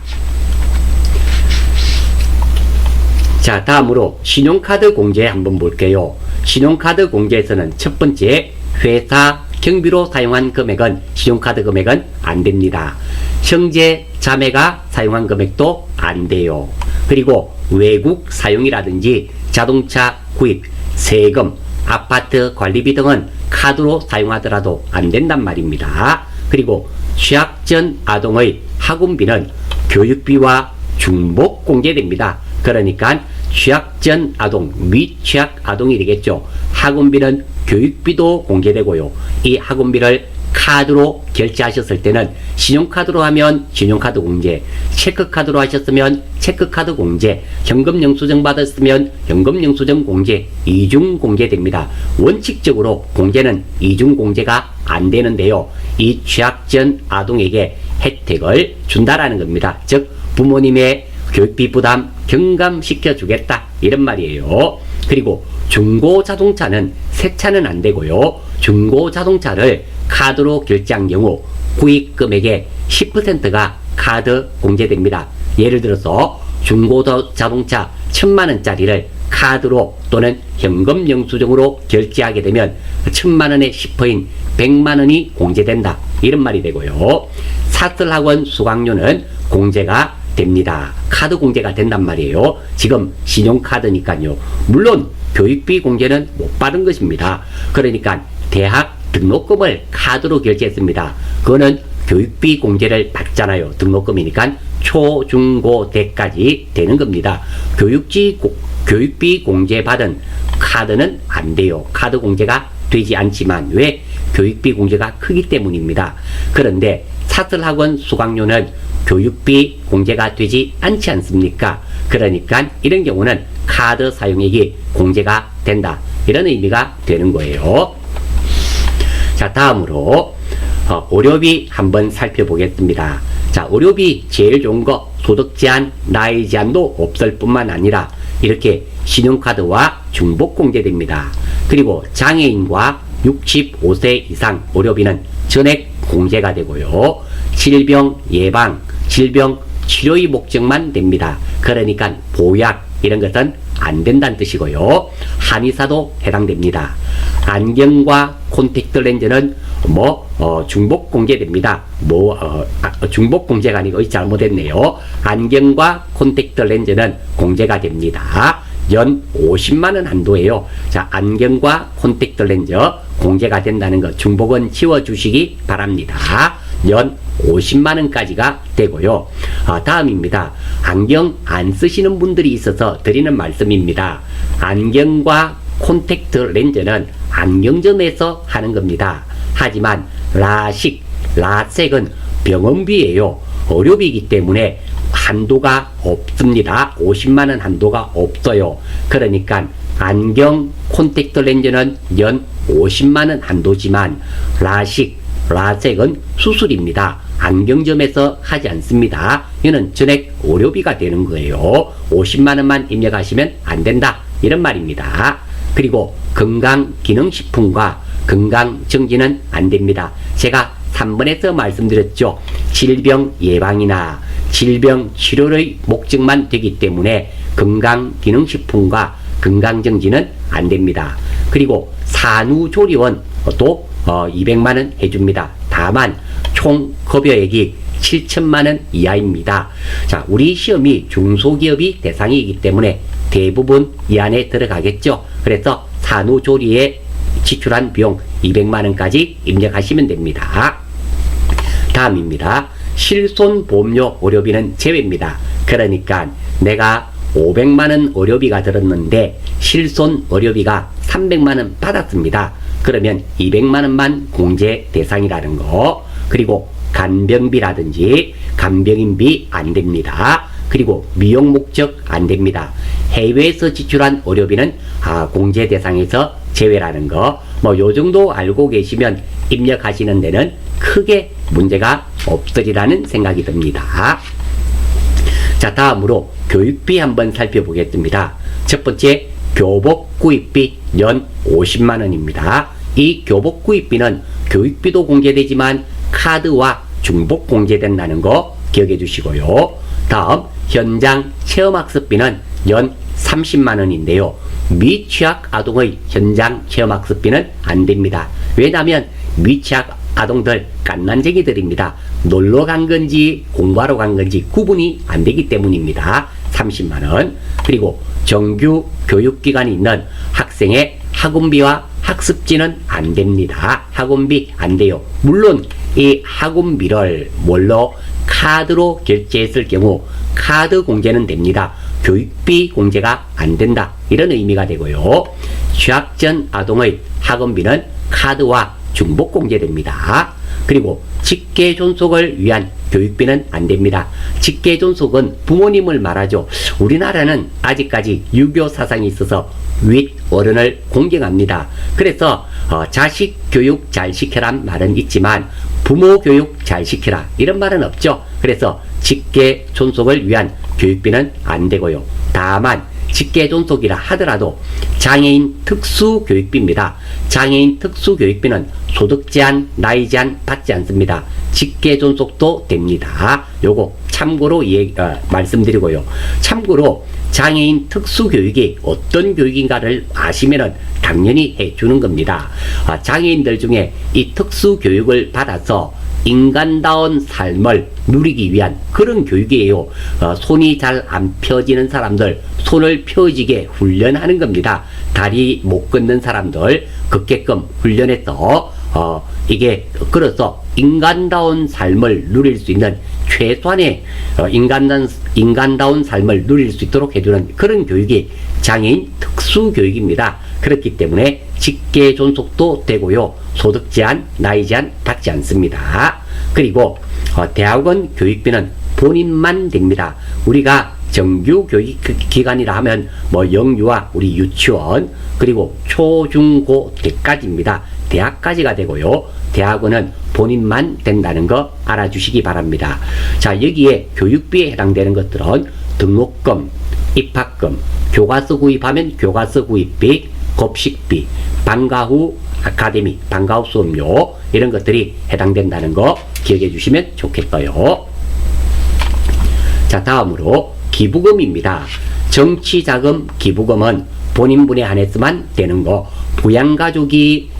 자, 다음으로 신용카드 공제 한번 볼게요. 신용카드 공제에서는 첫 번째, 회사 경비로 사용한 금액은 신용카드 금액은 안 됩니다. 형제 자매가 사용한 금액도 안 돼요. 그리고 외국 사용이라든지 자동차 구입, 세금, 아파트 관리비 등은 카드로 사용하더라도 안 된단 말입니다. 그리고 취학 전 아동의 학원비는 교육비와 중복 공제됩니다. 그러니까 취학 전 아동, 미취학 아동이 되겠죠. 학원비는 교육비도 공제되고요. 이 학원비를 카드로 결제하셨을 때는 신용카드로 하면 신용카드 공제, 체크카드로 하셨으면 체크카드 공제, 현금 영수증 받았으면 현금 영수증 공제, 이중 공제됩니다. 원칙적으로 공제는 이중 공제가 안 되는데요. 이 취학 전 아동에게 혜택을 준다라는 겁니다. 즉 부모님의 교육비 부담 경감시켜 주겠다 이런 말이에요. 그리고 중고 자동차는 새 차는 안 되고요. 중고 자동차를 카드로 결제한 경우 구입 금액의 10%가 카드 공제됩니다. 예를 들어서 중고 자동차 1000만원짜리를 카드로 또는 현금 영수증으로 결제하게 되면 1000만원의 10%인 100만원이 공제된다 이런 말이 되고요. 사설학원 수강료는 공제가 됩니다. 카드 공제가 된단 말이에요. 지금 신용카드니까요. 물론 교육비 공제는 못 받은 것입니다. 그러니까 대학 등록금을 카드로 결제했습니다. 그거는 교육비 공제를 받잖아요. 등록금이니까 초, 중, 고, 대까지 되는 겁니다. 교육비 공제 받은 카드는 안 돼요. 카드 공제가 되지 않지만 왜? 교육비 공제가 크기 때문입니다. 그런데 사설학원 수강료는 교육비 공제가 되지 않지 않습니까? 그러니까 이런 경우는 카드 사용액이 공제가 된다. 이런 의미가 되는 거예요. 자, 다음으로 의료비 한번 살펴보겠습니다. 자, 의료비 제일 좋은 거 소득 제한, 나이 제한도 없을 뿐만 아니라 이렇게 신용카드와 중복 공제됩니다. 그리고 장애인과 65세 이상 의료비는 전액 공제가 되고요. 질병 예방, 질병 치료의 목적만 됩니다. 그러니까 보약 이런 것은 안 된다는 뜻이고요. 한의사도 해당됩니다. 안경과 콘택트 렌즈는 중복 공제됩니다. 중복 공제가 아니고 잘못했네요. 안경과 콘택트 렌즈는 공제가 됩니다. 연 50만원 한도예요. 자, 안경과 콘택트 렌즈 공제가 된다는 것 중복은 지워주시기 바랍니다. 연 50만원까지가 되고요. 다음입니다. 안경 안 쓰시는 분들이 있어서 드리는 말씀입니다. 안경과 콘택트 렌즈는 안경점에서 하는 겁니다. 하지만 라섹은 병원비예요. 의료비이기 때문에 한도가 없습니다. 50만원 한도가 없어요. 그러니까 안경 콘택트 렌즈는 연 50만원 한도지만 라섹은 수술입니다. 안경점에서 하지 않습니다. 이는 전액 의료비가 되는 거예요. 50만원만 입력하시면 안 된다. 이런 말입니다. 그리고 건강기능식품과 건강정지는 안 됩니다. 제가 3번에서 말씀드렸죠. 질병 예방이나 질병 치료의 목적만 되기 때문에 건강기능식품과 건강정지는 안 됩니다. 그리고 산후조리원도 200만원 해줍니다. 다만 총 급여액이 7천만원 이하입니다. 자, 우리 시험이 중소기업이 대상이기 때문에 대부분 이 안에 들어가겠죠. 그래서 산후조리에 지출한 비용 200만원까지 입력하시면 됩니다. 다음입니다. 실손보험료 의료비는 제외입니다. 그러니까 내가 500만원 의료비가 들었는데 실손 의료비가 300만원 받았습니다. 그러면 200만원만 공제 대상이라는 거. 그리고 간병비라든지 간병인비 안 됩니다. 그리고 미용 목적 안 됩니다. 해외에서 지출한 의료비는 공제 대상에서 제외라는 거. 요 정도 알고 계시면 입력하시는 데는 크게 문제가 없으리라는 생각이 듭니다. 자, 다음으로 교육비 한번 살펴보겠습니다. 첫 번째, 교복 구입비 연 50만원입니다. 이 교복 구입비는 교육비도 공제되지만 카드와 중복 공제된다는 거 기억해 주시고요. 다음, 현장 체험학습비는 연 30만원인데요. 미취학 아동의 현장 체험학습비는 안 됩니다. 왜냐하면 미취학 아동들 갓난쟁이들입니다. 놀러 간 건지 공부하러 간 건지 구분이 안 되기 때문입니다. 30만원. 그리고 정규 교육기관이 있는 학생의 학원비와 학습지는 안 됩니다. 학원비 안 돼요. 물론 이 학원비를 카드로 결제했을 경우 카드 공제는 됩니다. 교육비 공제가 안 된다. 이런 의미가 되고요. 취학 전 아동의 학원비는 카드와 중복 공제됩니다. 그리고 직계 존속을 위한 교육비는 안 됩니다. 직계 존속은 부모님을 말하죠. 우리나라는 아직까지 유교 사상이 있어서 윗 어른을 공경합니다. 그래서 자식 교육 잘 시켜란 말은 있지만 부모 교육 잘 시키라 이런 말은 없죠. 그래서 직계 존속을 위한 교육비는 안 되고요. 다만 직계 존속이라 하더라도 장애인 특수 교육비입니다. 장애인 특수 교육비는 소득 제한, 나이 제한 받지 않습니다. 직계 존속도 됩니다. 요거 참고로 말씀드리고요. 참고로 장애인 특수 교육이 어떤 교육인가를 아시면은 당연히 해주는 겁니다. 장애인들 중에 이 특수 교육을 받아서 인간다운 삶을 누리기 위한 그런 교육이에요. 손이 잘 안 펴지는 사람들 손을 펴지게 훈련하는 겁니다. 다리 못 걷는 사람들 걷게끔 훈련해서 이게 그래서 인간다운 삶을 누릴 수 있는 최소한의 인간다운 삶을 누릴 수 있도록 해주는 그런 교육이 장애인 특수교육입니다. 그렇기 때문에 직계 존속도 되고요. 소득 제한, 나이 제한 받지 않습니다. 그리고 대학원 교육비는 본인만 됩니다. 우리가 정규 교육 기관이라 하면 뭐 영유아, 우리 유치원, 그리고 초, 중, 고 때까지입니다. 대학까지가 되고요. 대학원은 본인만 된다는 거 알아주시기 바랍니다. 자, 여기에 교육비에 해당되는 것들은 등록금, 입학금, 교과서 구입하면 교과서 구입비, 급식비, 방과 후 아카데미, 방과 후 수업료 이런 것들이 해당된다는 거 기억해 주시면 좋겠어요. 자, 다음으로 기부금입니다. 정치자금 기부금은 본인분에 한해서만 되는 거, 부양가족이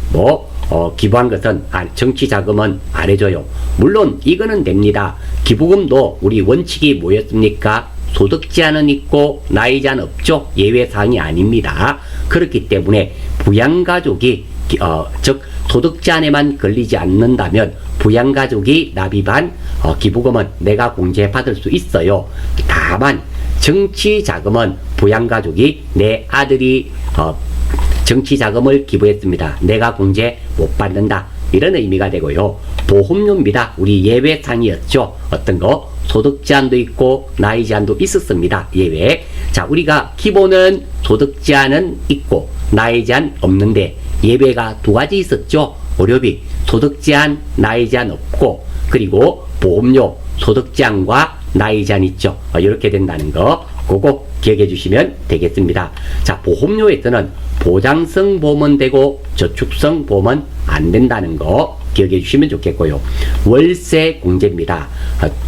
기부한 것은 정치자금은 안 해줘요. 물론 이거는 됩니다. 기부금도 우리 원칙이 뭐였습니까? 소득 제한은 있고 나이 제한 없죠. 예외 사항이 아닙니다. 그렇기 때문에 부양가족이 즉 소득 제한에만 걸리지 않는다면 부양가족이 납입한 기부금은 내가 공제받을 수 있어요. 다만 정치자금은 부양가족이 내 아들이 정치자금을 기부했습니다. 내가 공제 못 받는다. 이런 의미가 되고요. 보험료입니다. 우리 예외 사항이었죠. 어떤 거? 소득 제한도 있고 나이 제한도 있었습니다. 예외. 자, 우리가 기본은 소득 제한은 있고 나이 제한 없는데 예외가 두 가지 있었죠. 의료비, 소득 제한, 나이 제한 없고, 그리고 보험료, 소득 제한과 나이 제한 있죠. 이렇게 된다는 거 그거 기억해 주시면 되겠습니다. 자, 보험료에서는 보장성 보험은 되고 저축성 보험은 안 된다는 거 기억해 주시면 좋겠고요. 월세 공제입니다.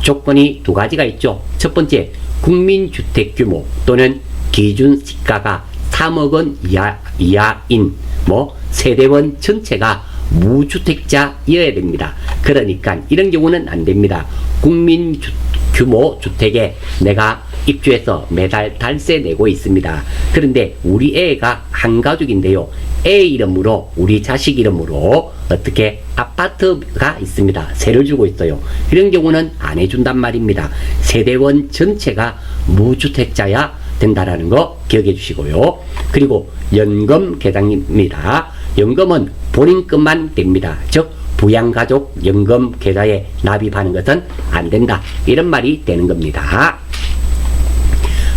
조건이 두 가지가 있죠. 첫 번째, 국민주택 규모 또는 기준 시가가 3억 원 이하인 세대원 전체가 무주택자여야 됩니다. 그러니까 이런 경우는 안 됩니다. 국민 규모 주택에 내가 입주해서 매달 달세 내고 있습니다. 그런데 우리 애가 한 가족인데요. 애 이름으로, 우리 자식 이름으로 어떻게 아파트가 있습니다. 세를 주고 있어요. 이런 경우는 안 해준단 말입니다. 세대원 전체가 무주택자야 된다라는 거 기억해 주시고요. 그리고 연금 계좌입니다. 연금은 본인 것만 됩니다. 즉 부양가족 연금 계좌에 납입하는 것은 안 된다. 이런 말이 되는 겁니다.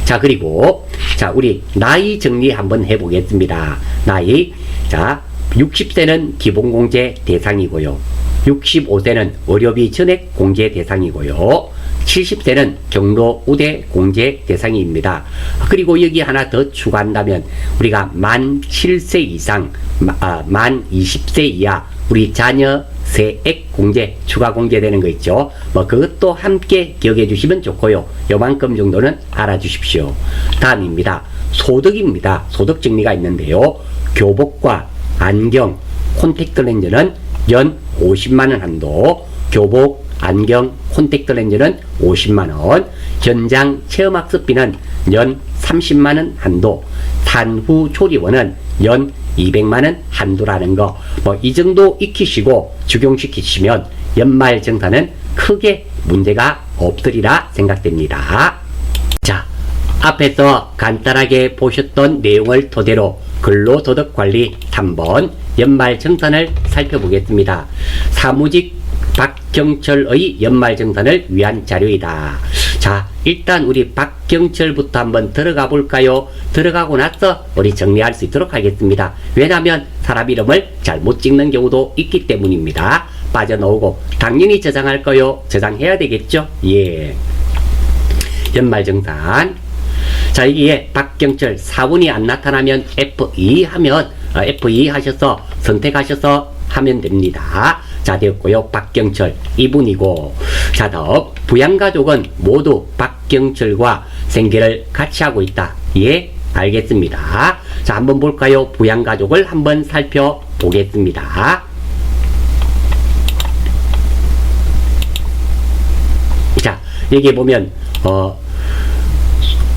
자, 그리고 우리 나이 정리 한번 해보겠습니다. 나이. 자, 60세는 기본공제 대상이고요. 65세는 의료비 전액 공제 대상이고요. 70세는 경로 우대 공제 대상입니다. 그리고 여기 하나 더 추가한다면 우리가 만 7세 이상, 만 20세 이하 우리 자녀 세액 공제, 추가 공제되는 거 있죠. 그것도 함께 기억해 주시면 좋고요. 요만큼 정도는 알아주십시오. 다음입니다. 소득입니다. 소득 정리가 있는데요. 교복과 안경, 콘택트 렌즈는 연 50만원 한도, 교복, 안경, 콘택트 렌즈는 50만원, 현장 체험학습비는 연 30만원 한도, 산후 조리원은 연 200만원 한도라는 거, 이 정도 익히시고 적용시키시면 연말정산은 크게 문제가 없으리라 생각됩니다. 자, 앞에서 간단하게 보셨던 내용을 토대로 근로소득관리 3번 연말정산을 살펴보겠습니다. 사무직 박경철의 연말정산을 위한 자료이다. 자, 일단 우리 박경철부터 한번 들어가 볼까요? 들어가고 나서 우리 정리할 수 있도록 하겠습니다. 왜냐하면 사람 이름을 잘못 찍는 경우도 있기 때문입니다. 빠져나오고 당연히 저장할 거요. 저장해야 되겠죠? 예. 연말정산. 자, 여기에 박경철 4분이 안 나타나면 F2 하면 F2 하셔서 선택하셔서 하면 됩니다. 자, 되었고요. 박경철 2분이고. 자, 다음 부양가족은 모두 박경철과 생계를 같이 하고 있다. 예, 알겠습니다. 자, 한번 볼까요? 부양가족을 한번 살펴보겠습니다. 자, 여기 보면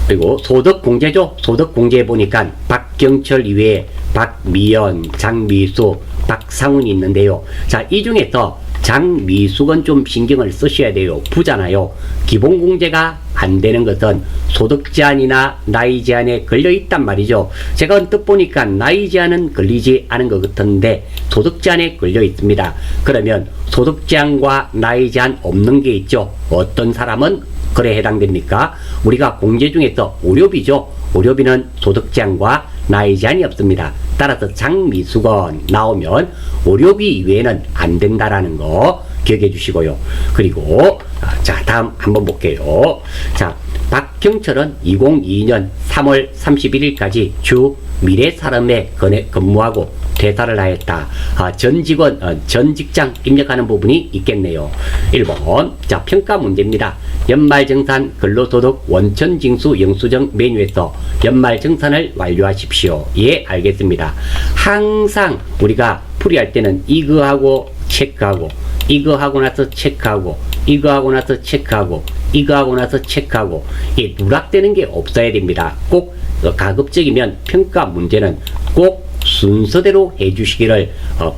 그리고 소득공제죠. 소득공제 보니까 박경철 이외에 박미연, 장미수, 박상훈이 있는데요. 자, 이 중에서 장미숙은 좀 신경을 쓰셔야 돼요. 부잖아요. 기본공제가 안 되는 것은 소득 제한이나 나이 제한에 걸려 있단 말이죠. 제가 언뜻 보니까 나이 제한은 걸리지 않은 것 같은데 소득 제한에 걸려 있습니다. 그러면 소득 제한과 나이 제한 없는 게 있죠. 어떤 사람은 그래 해당됩니까? 우리가 공제 중에서 의료비죠. 의료비는 소득 제한과 나이 제한이 없습니다. 따라서 장미수건 나오면 의료비 이외에는 안 된다라는 거 기억해 주시고요. 그리고 자, 다음 한번 볼게요. 자, 박경철은 2022년 3월 31일까지 주 미래사람에 근무하고 퇴사를 하였다. 전 직원, 전 직장 입력하는 부분이 있겠네요. 1번. 자, 평가 문제입니다. 연말정산 근로소득 원천징수 영수증 메뉴에서 연말정산을 완료하십시오. 예, 알겠습니다. 항상 우리가 풀이할 때는 이거 하고 체크하고, 이거 하고 나서 체크하고, 이거 하고 나서 체크하고, 이거 하고 나서 체크하고, 이 누락되는 게 없어야 됩니다. 꼭 가급적이면 평가 문제는 꼭 순서대로 해주시기를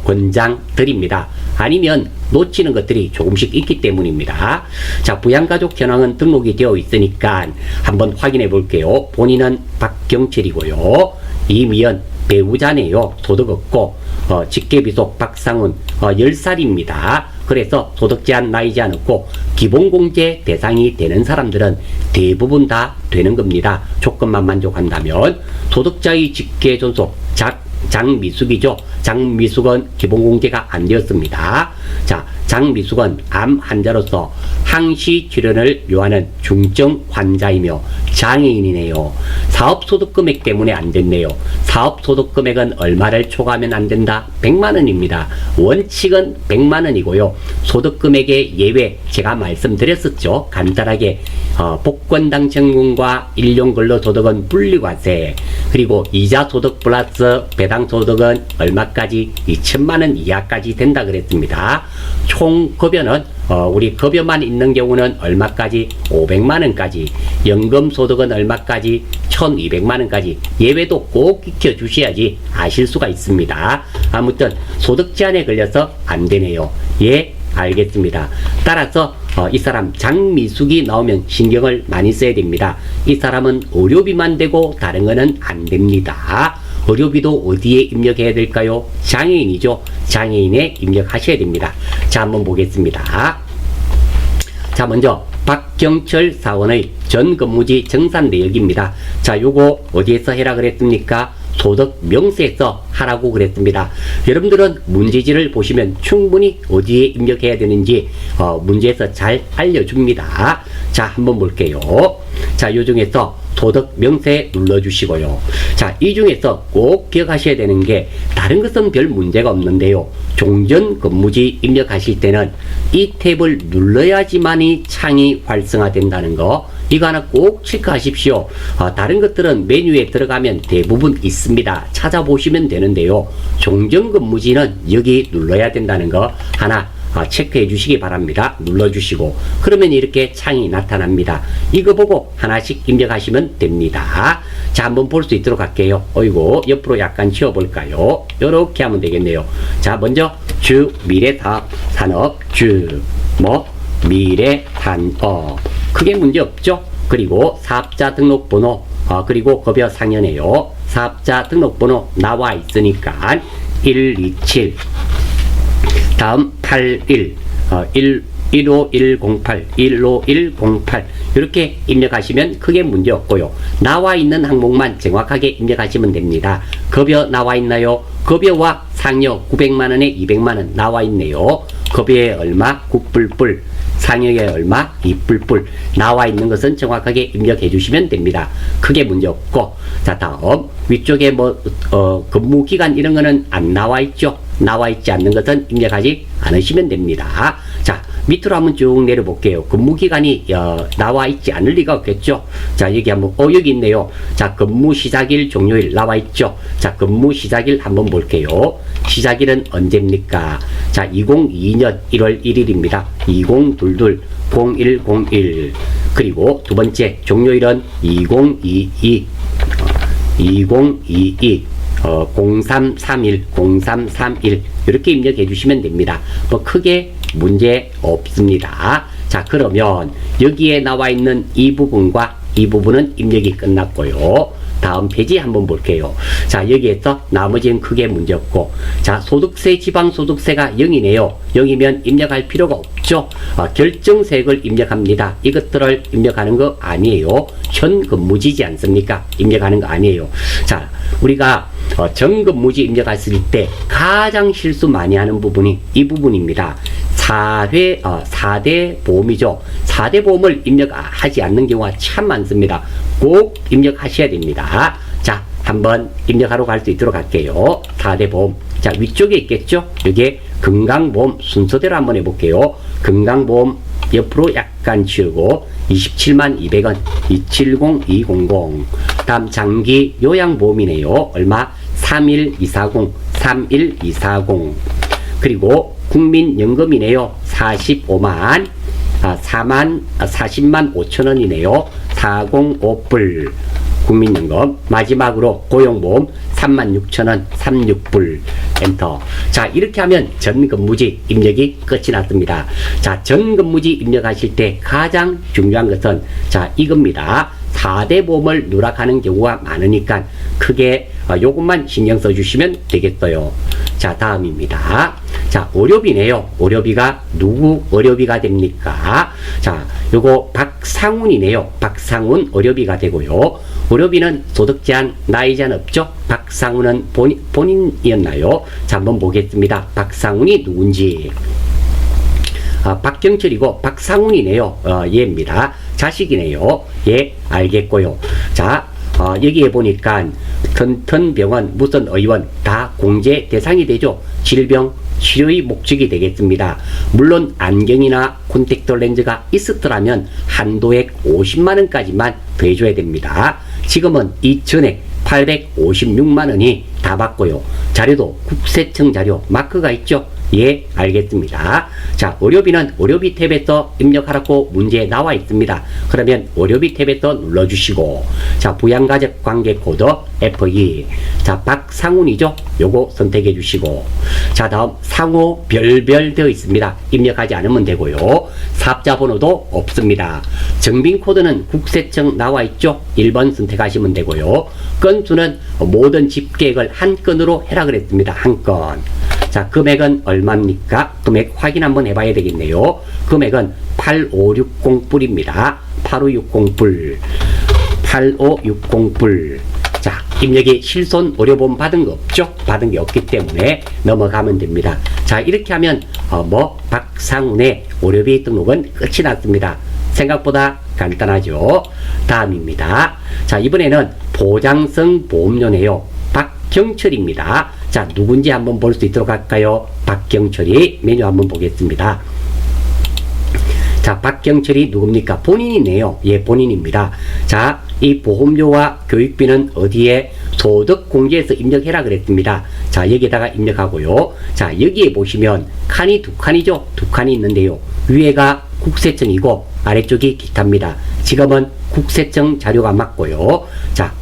권장드립니다. 아니면 놓치는 것들이 조금씩 있기 때문입니다. 자, 부양가족 현황은 등록이 되어 있으니까 한번 확인해 볼게요. 본인은 박경철이고요. 이미연 배우자네요. 소득 없고 직계비속 박상훈 10살입니다. 그래서 소득 제한, 나이 제한 없고 기본공제 대상이 되는 사람들은 대부분 다 되는 겁니다. 조건만 만족한다면. 소득자의 직계존속 장미숙이죠. 장미숙은 기본공제가 안 되었습니다. 자, 장미숙은 암 환자로서 항시 출연을 요하는 중증 환자이며 장애인이네요. 사업소득금액 때문에 안 됐네요. 사업소득금액은 얼마를 초과하면 안 된다? 100만원입니다. 원칙은 100만원이고요. 소득금액의 예외 제가 말씀드렸었죠. 간단하게 복권당첨금과 일용근로소득은 분리과세, 그리고 이자소득 플러스 배당소득은 얼마까지? 2천만원 이하까지 된다 그랬습니다. 총 급여는 우리 급여만 있는 경우는 얼마까지? 500만원까지. 연금소득은 얼마까지? 1200만원까지. 예외도 꼭 익혀주셔야지 아실 수가 있습니다. 아무튼 소득 제한에 걸려서 안 되네요. 예, 알겠습니다. 따라서 이 사람 장미숙이 나오면 신경을 많이 써야 됩니다. 이 사람은 의료비만 되고 다른 거는 안 됩니다. 의료비도 어디에 입력해야 될까요? 장애인이죠. 장애인에 입력하셔야 됩니다. 자, 한번 보겠습니다. 자, 먼저 박경철 사원의 전 근무지 정산 내역입니다. 자, 요거 어디에서 해라 그랬습니까? 소득 명세에서 하라고 그랬습니다. 여러분들은 문제지를 보시면 충분히 어디에 입력해야 되는지 문제에서 잘 알려줍니다. 자, 한번 볼게요. 자, 요 중에서 소득 명세 눌러주시고요. 자, 이 중에서 꼭 기억하셔야 되는 게 다른 것은 별 문제가 없는데요. 종전 근무지 입력하실 때는 이 탭을 눌러야지만이 창이 활성화된다는 거, 이거 하나 꼭 체크하십시오. 다른 것들은 메뉴에 들어가면 대부분 있습니다. 찾아보시면 되는데요. 종전 근무지는 여기 눌러야 된다는 거 하나 체크해 주시기 바랍니다. 눌러주시고 그러면 이렇게 창이 나타납니다. 이거 보고 하나씩 입력하시면 됩니다. 자, 한번 볼 수 있도록 할게요. 어이고, 옆으로 약간 치워볼까요? 이렇게 하면 되겠네요. 자, 먼저 주 미래산업 주 미래산업 크게 문제 없죠. 그리고 사업자 등록번호 그리고 급여 상여네요. 사업자 등록번호 나와 있으니까 127 다음 81 15108 15108 이렇게 입력하시면 크게 문제 없고요. 나와 있는 항목만 정확하게 입력하시면 됩니다. 급여 나와 있나요? 급여와 상여 900만원에 200만원 나와 있네요. 급여에 얼마, 국불불, 상여에 얼마, 이불불 나와 있는 것은 정확하게 입력해 주시면 됩니다. 크게 문제 없고. 자, 다음 위쪽에 근무 기간 이런 거는 안 나와 있죠. 나와 있지 않는 것은 입력하지 않으시면 됩니다. 자, 밑으로 한번 쭉 내려볼게요. 근무 기간이 나와 있지 않을 리가 없겠죠. 자, 여기 한번 여기 있네요. 자, 근무 시작일, 종료일 나와 있죠. 자, 근무 시작일 한번 볼게요. 시작일은 언제입니까? 자, 2022년 1월 1일입니다. 2022-0101. 그리고 두 번째 종료일은 2022 0331 이렇게 입력해 주시면 됩니다. 뭐 크게 문제 없습니다. 자, 그러면 여기에 나와 있는 이 부분과 이 부분은 입력이 끝났고요. 다음 페이지 한번 볼게요. 자, 여기에서 나머지는 크게 문제 없고. 자, 소득세, 지방소득세가 0이네요. 0이면 입력할 필요가 없죠. 결정세액을 입력합니다. 이것들을 입력하는 거 아니에요. 현 근무지지 않습니까? 입력하는 거 아니에요. 자, 우리가 정근무지 입력했을 때 가장 실수 많이 하는 부분이 이 부분입니다. 4대 보험이죠. 4대 보험을 입력하지 않는 경우가 참 많습니다. 꼭 입력하셔야 됩니다. 자, 한번 입력하러 갈 수 있도록 할게요. 4대 보험. 자, 위쪽에 있겠죠? 여기에 건강보험 순서대로 한번 해볼게요. 건강보험 옆으로 약간 치우고 27만 200원 270200. 다음 장기 요양보험이네요. 얼마? 31240 그리고 국민연금이네요. 40만 5천원이네요. 405불 국민연금. 마지막으로 고용보험 36,000원 36불. 엔터. 자, 이렇게 하면 전근무지 입력이 끝이 났습니다. 자, 전근무지 입력하실 때 가장 중요한 것은 자, 이겁니다. 4대 보험을 누락하는 경우가 많으니까 크게 요것만 신경 써주시면 되겠어요. 자, 다음입니다. 자, 의료비네요. 의료비가 누구 의료비가 됩니까? 자, 요거 박상훈이네요. 박상훈 의료비가 되고요. 의료비는 소득제한, 나이제한 없죠? 박상훈은 본인이었나요? 자, 한번 보겠습니다. 박상훈이 누군지. 박경철이고 박상훈이네요. 얘입니다. 자식이네요. 예, 알겠고요. 자, 여기에 보니까 턴턴병원, 무슨 의원 다 공제 대상이 되죠. 질병 치료의 목적이 되겠습니다. 물론 안경이나 콘택트 렌즈가 있었더라면 한도액 50만원까지만 더해줘야 됩니다. 지금은 이 전액 856만원이 다 받고요. 자료도 국세청 자료 마크가 있죠. 예, 알겠습니다. 자, 의료비는 의료비 탭에서 입력하라고 문제에 나와 있습니다. 그러면 의료비 탭에서 눌러주시고, 자, 부양가족관계 코드 F2. 자, 박상훈이죠? 요거 선택해 주시고, 자, 다음 상호 별별 되어 있습니다. 입력하지 않으면 되고요. 사업자 번호도 없습니다. 정빈 코드는 국세청 나와 있죠? 1번 선택하시면 되고요. 건수는 모든 집계액을 한 건으로 해라 그랬습니다. 한 건. 자, 금액은 얼마입니까? 금액 확인 한번 해봐야 되겠네요. 금액은 8560불입니다. 8560불. 8560불. 자, 입력이 실손 의료보험 받은 거 없죠? 받은 게 없기 때문에 넘어가면 됩니다. 자, 이렇게 하면 박상훈의 의료비 등록은 끝이 났습니다. 생각보다 간단하죠? 다음입니다. 자, 이번에는 보장성 보험료네요. 박경철입니다. 자, 누군지 한번 볼 수 있도록 할까요? 박경철이 메뉴 한번 보겠습니다. 자, 박경철이 누굽니까? 본인이네요. 예, 본인입니다. 자, 이 보험료와 교육비는 어디에? 소득공제에서 입력해라 그랬습니다. 자, 여기에다가 입력하고요. 자, 여기에 보시면 칸이 두 칸이죠? 두 칸이 있는데요. 위에가 국세청이고 아래쪽이 기타입니다. 지금은 국세청 자료가 맞고요. 자,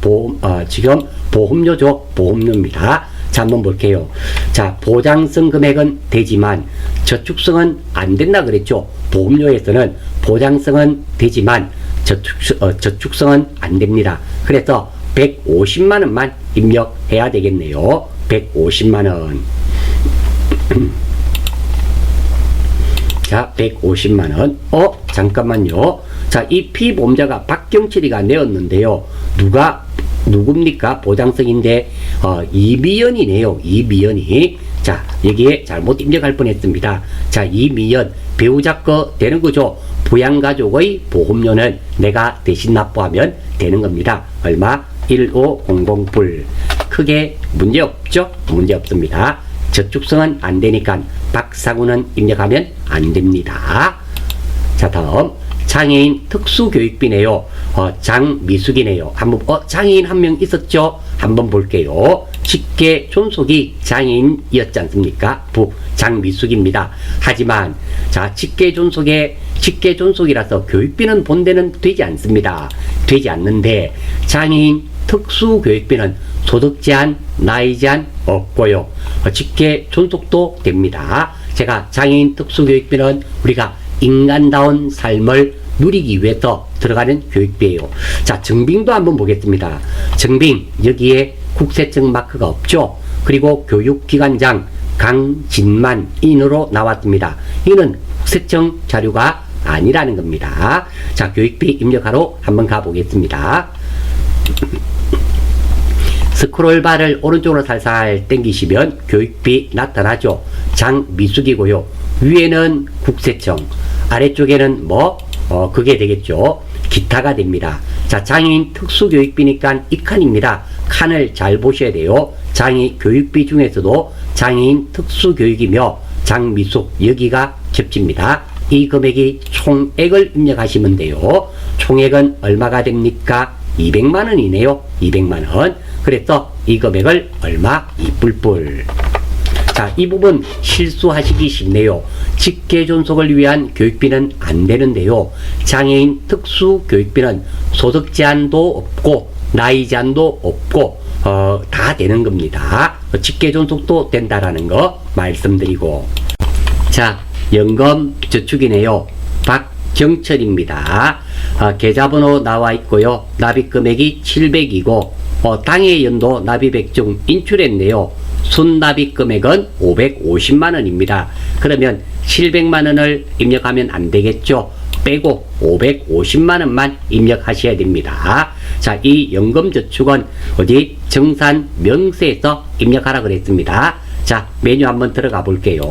지금 보험료죠? 보험료입니다. 자, 한번 볼게요. 자, 보장성 금액은 되지만 저축성은 안 된다 그랬죠. 보험료에서는 보장성은 되지만 저축성은 안 됩니다. 그래서 150만원만 입력해야 되겠네요. 150만원. 자, 150만원. 잠깐만요. 자, 이 피보험자가 박경철이가 내었는데요. 누굽니까? 보장성인데, 이미연이네요. 이미연이. 자, 여기에 잘못 입력할 뻔했습니다. 자, 이미연 배우자 거 되는 거죠. 부양가족의 보험료는 내가 대신 납부하면 되는 겁니다. 얼마? 1500불. 크게 문제 없죠? 문제 없습니다. 저축성은 안 되니까 박상우는 입력하면 안 됩니다. 자, 다음 장애인 특수교육비네요. 장미숙이네요. 한번 장애인 한 명 있었죠? 한번 볼게요. 직계 존속이 장애인이었지 않습니까? 장미숙입니다. 하지만 자, 직계 존속이라서 교육비는 본대는 되지 않습니다. 되지 않는데 장애인 특수교육비는 소득 제한, 나이 제한 없고요. 직계 존속도 됩니다. 제가 장애인 특수교육비는 우리가 인간다운 삶을 누리기 위해서 들어가는 교육비예요. 자, 증빙도 한번 보겠습니다. 증빙, 여기에 국세청 마크가 없죠. 그리고 교육기관장 강진만인으로 나왔습니다. 이는 국세청 자료가 아니라는 겁니다. 자, 교육비 입력하러 한번 가보겠습니다. 스크롤바를 오른쪽으로 살살 당기시면 교육비 나타나죠. 장미숙이고요. 위에는 국세청, 아래쪽에는 그게 되겠죠. 기타가 됩니다. 자, 장애인 특수교육비니까 이 칸입니다. 칸을 잘 보셔야 돼요. 장애인 교육비 중에서도 장애인 특수교육이며 장미숙 여기가 겹칩니다. 이 금액이 총액을 입력하시면 돼요. 총액은 얼마가 됩니까? 200만원이네요. 200만원. 그래서 이 금액을 얼마? 2뿔뿔. 자, 이 부분 실수하시기 쉽네요. 직계 존속을 위한 교육비는 안 되는데요. 장애인 특수교육비는 소득 제한도 없고 나이 제한도 없고 다 되는 겁니다. 직계 존속도 된다라는 거 말씀드리고. 자, 연금 저축이네요. 박경철입니다. 계좌번호 나와 있고요. 납입 금액이 700이고 당해 연도 납입액 중 인출했네요. 순납입 금액은 550만원입니다. 그러면 700만원을 입력하면 안 되겠죠. 빼고 550만원만 입력하셔야 됩니다. 자, 이 연금저축은 어디 정산 명세에서 입력하라 그랬습니다. 자, 메뉴 한번 들어가 볼게요.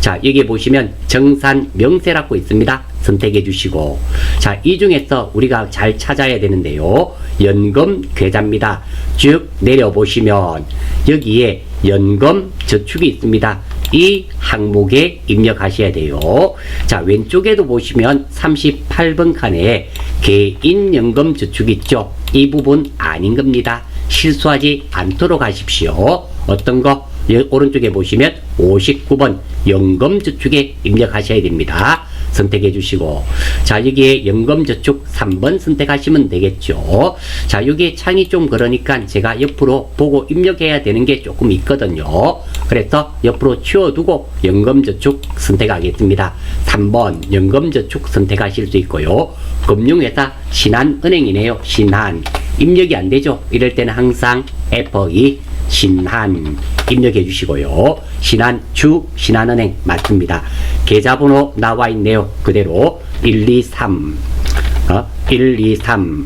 자, 여기 보시면 정산 명세라고 있습니다. 선택해 주시고, 자, 이 중에서 우리가 잘 찾아야 되는데요. 연금 계좌입니다. 쭉 내려보시면 여기에 연금 저축이 있습니다. 이 항목에 입력하셔야 돼요. 자, 왼쪽에도 보시면 38번 칸에 개인연금 저축 있죠. 이 부분 아닌 겁니다. 실수하지 않도록 하십시오. 어떤 거? 오른쪽에 보시면 59번 연금저축에 입력하셔야 됩니다. 선택해 주시고, 자, 여기에 연금저축 3번 선택하시면 되겠죠. 자, 여기에 창이 좀 그러니까 제가 옆으로 보고 입력해야 되는 게 조금 있거든요. 그래서 옆으로 치워두고 연금저축 선택하겠습니다. 3번 연금저축 선택하실 수 있고요. 금융회사 신한은행이네요. 신한. 입력이 안 되죠. 이럴 때는 항상 F2 신한 입력해 주시고요. 신한은행 맞습니다. 계좌번호 나와 있네요. 그대로 123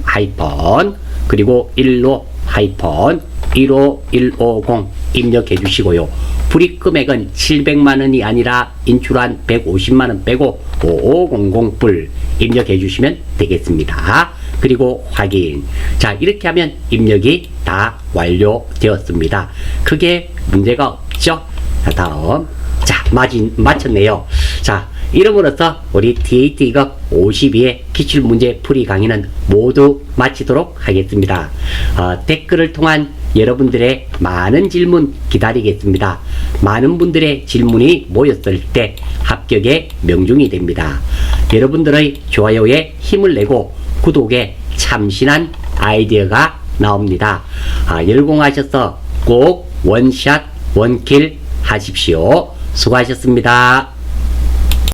하이펀 그리고 15 하이펀 15150 입력해 주시고요. 불이익 금액은 700만원이 아니라 인출한 150만원 빼고 5500불 입력해 주시면 되겠습니다. 그리고 확인. 자, 이렇게 하면 입력이 다 완료되었습니다. 크게 문제가 없죠? 자, 다음. 자, 마쳤네요. 자, 이름으로써 우리 DAT급 52의 기출문제 풀이 강의는 모두 마치도록 하겠습니다. 댓글을 통한 여러분들의 많은 질문 기다리겠습니다. 많은 분들의 질문이 모였을 때 합격의 명중이 됩니다. 여러분들의 좋아요에 힘을 내고 구독에 참신한 아이디어가 나옵니다. 열공하셔서 꼭 원샷 원킬 하십시오. 수고하셨습니다.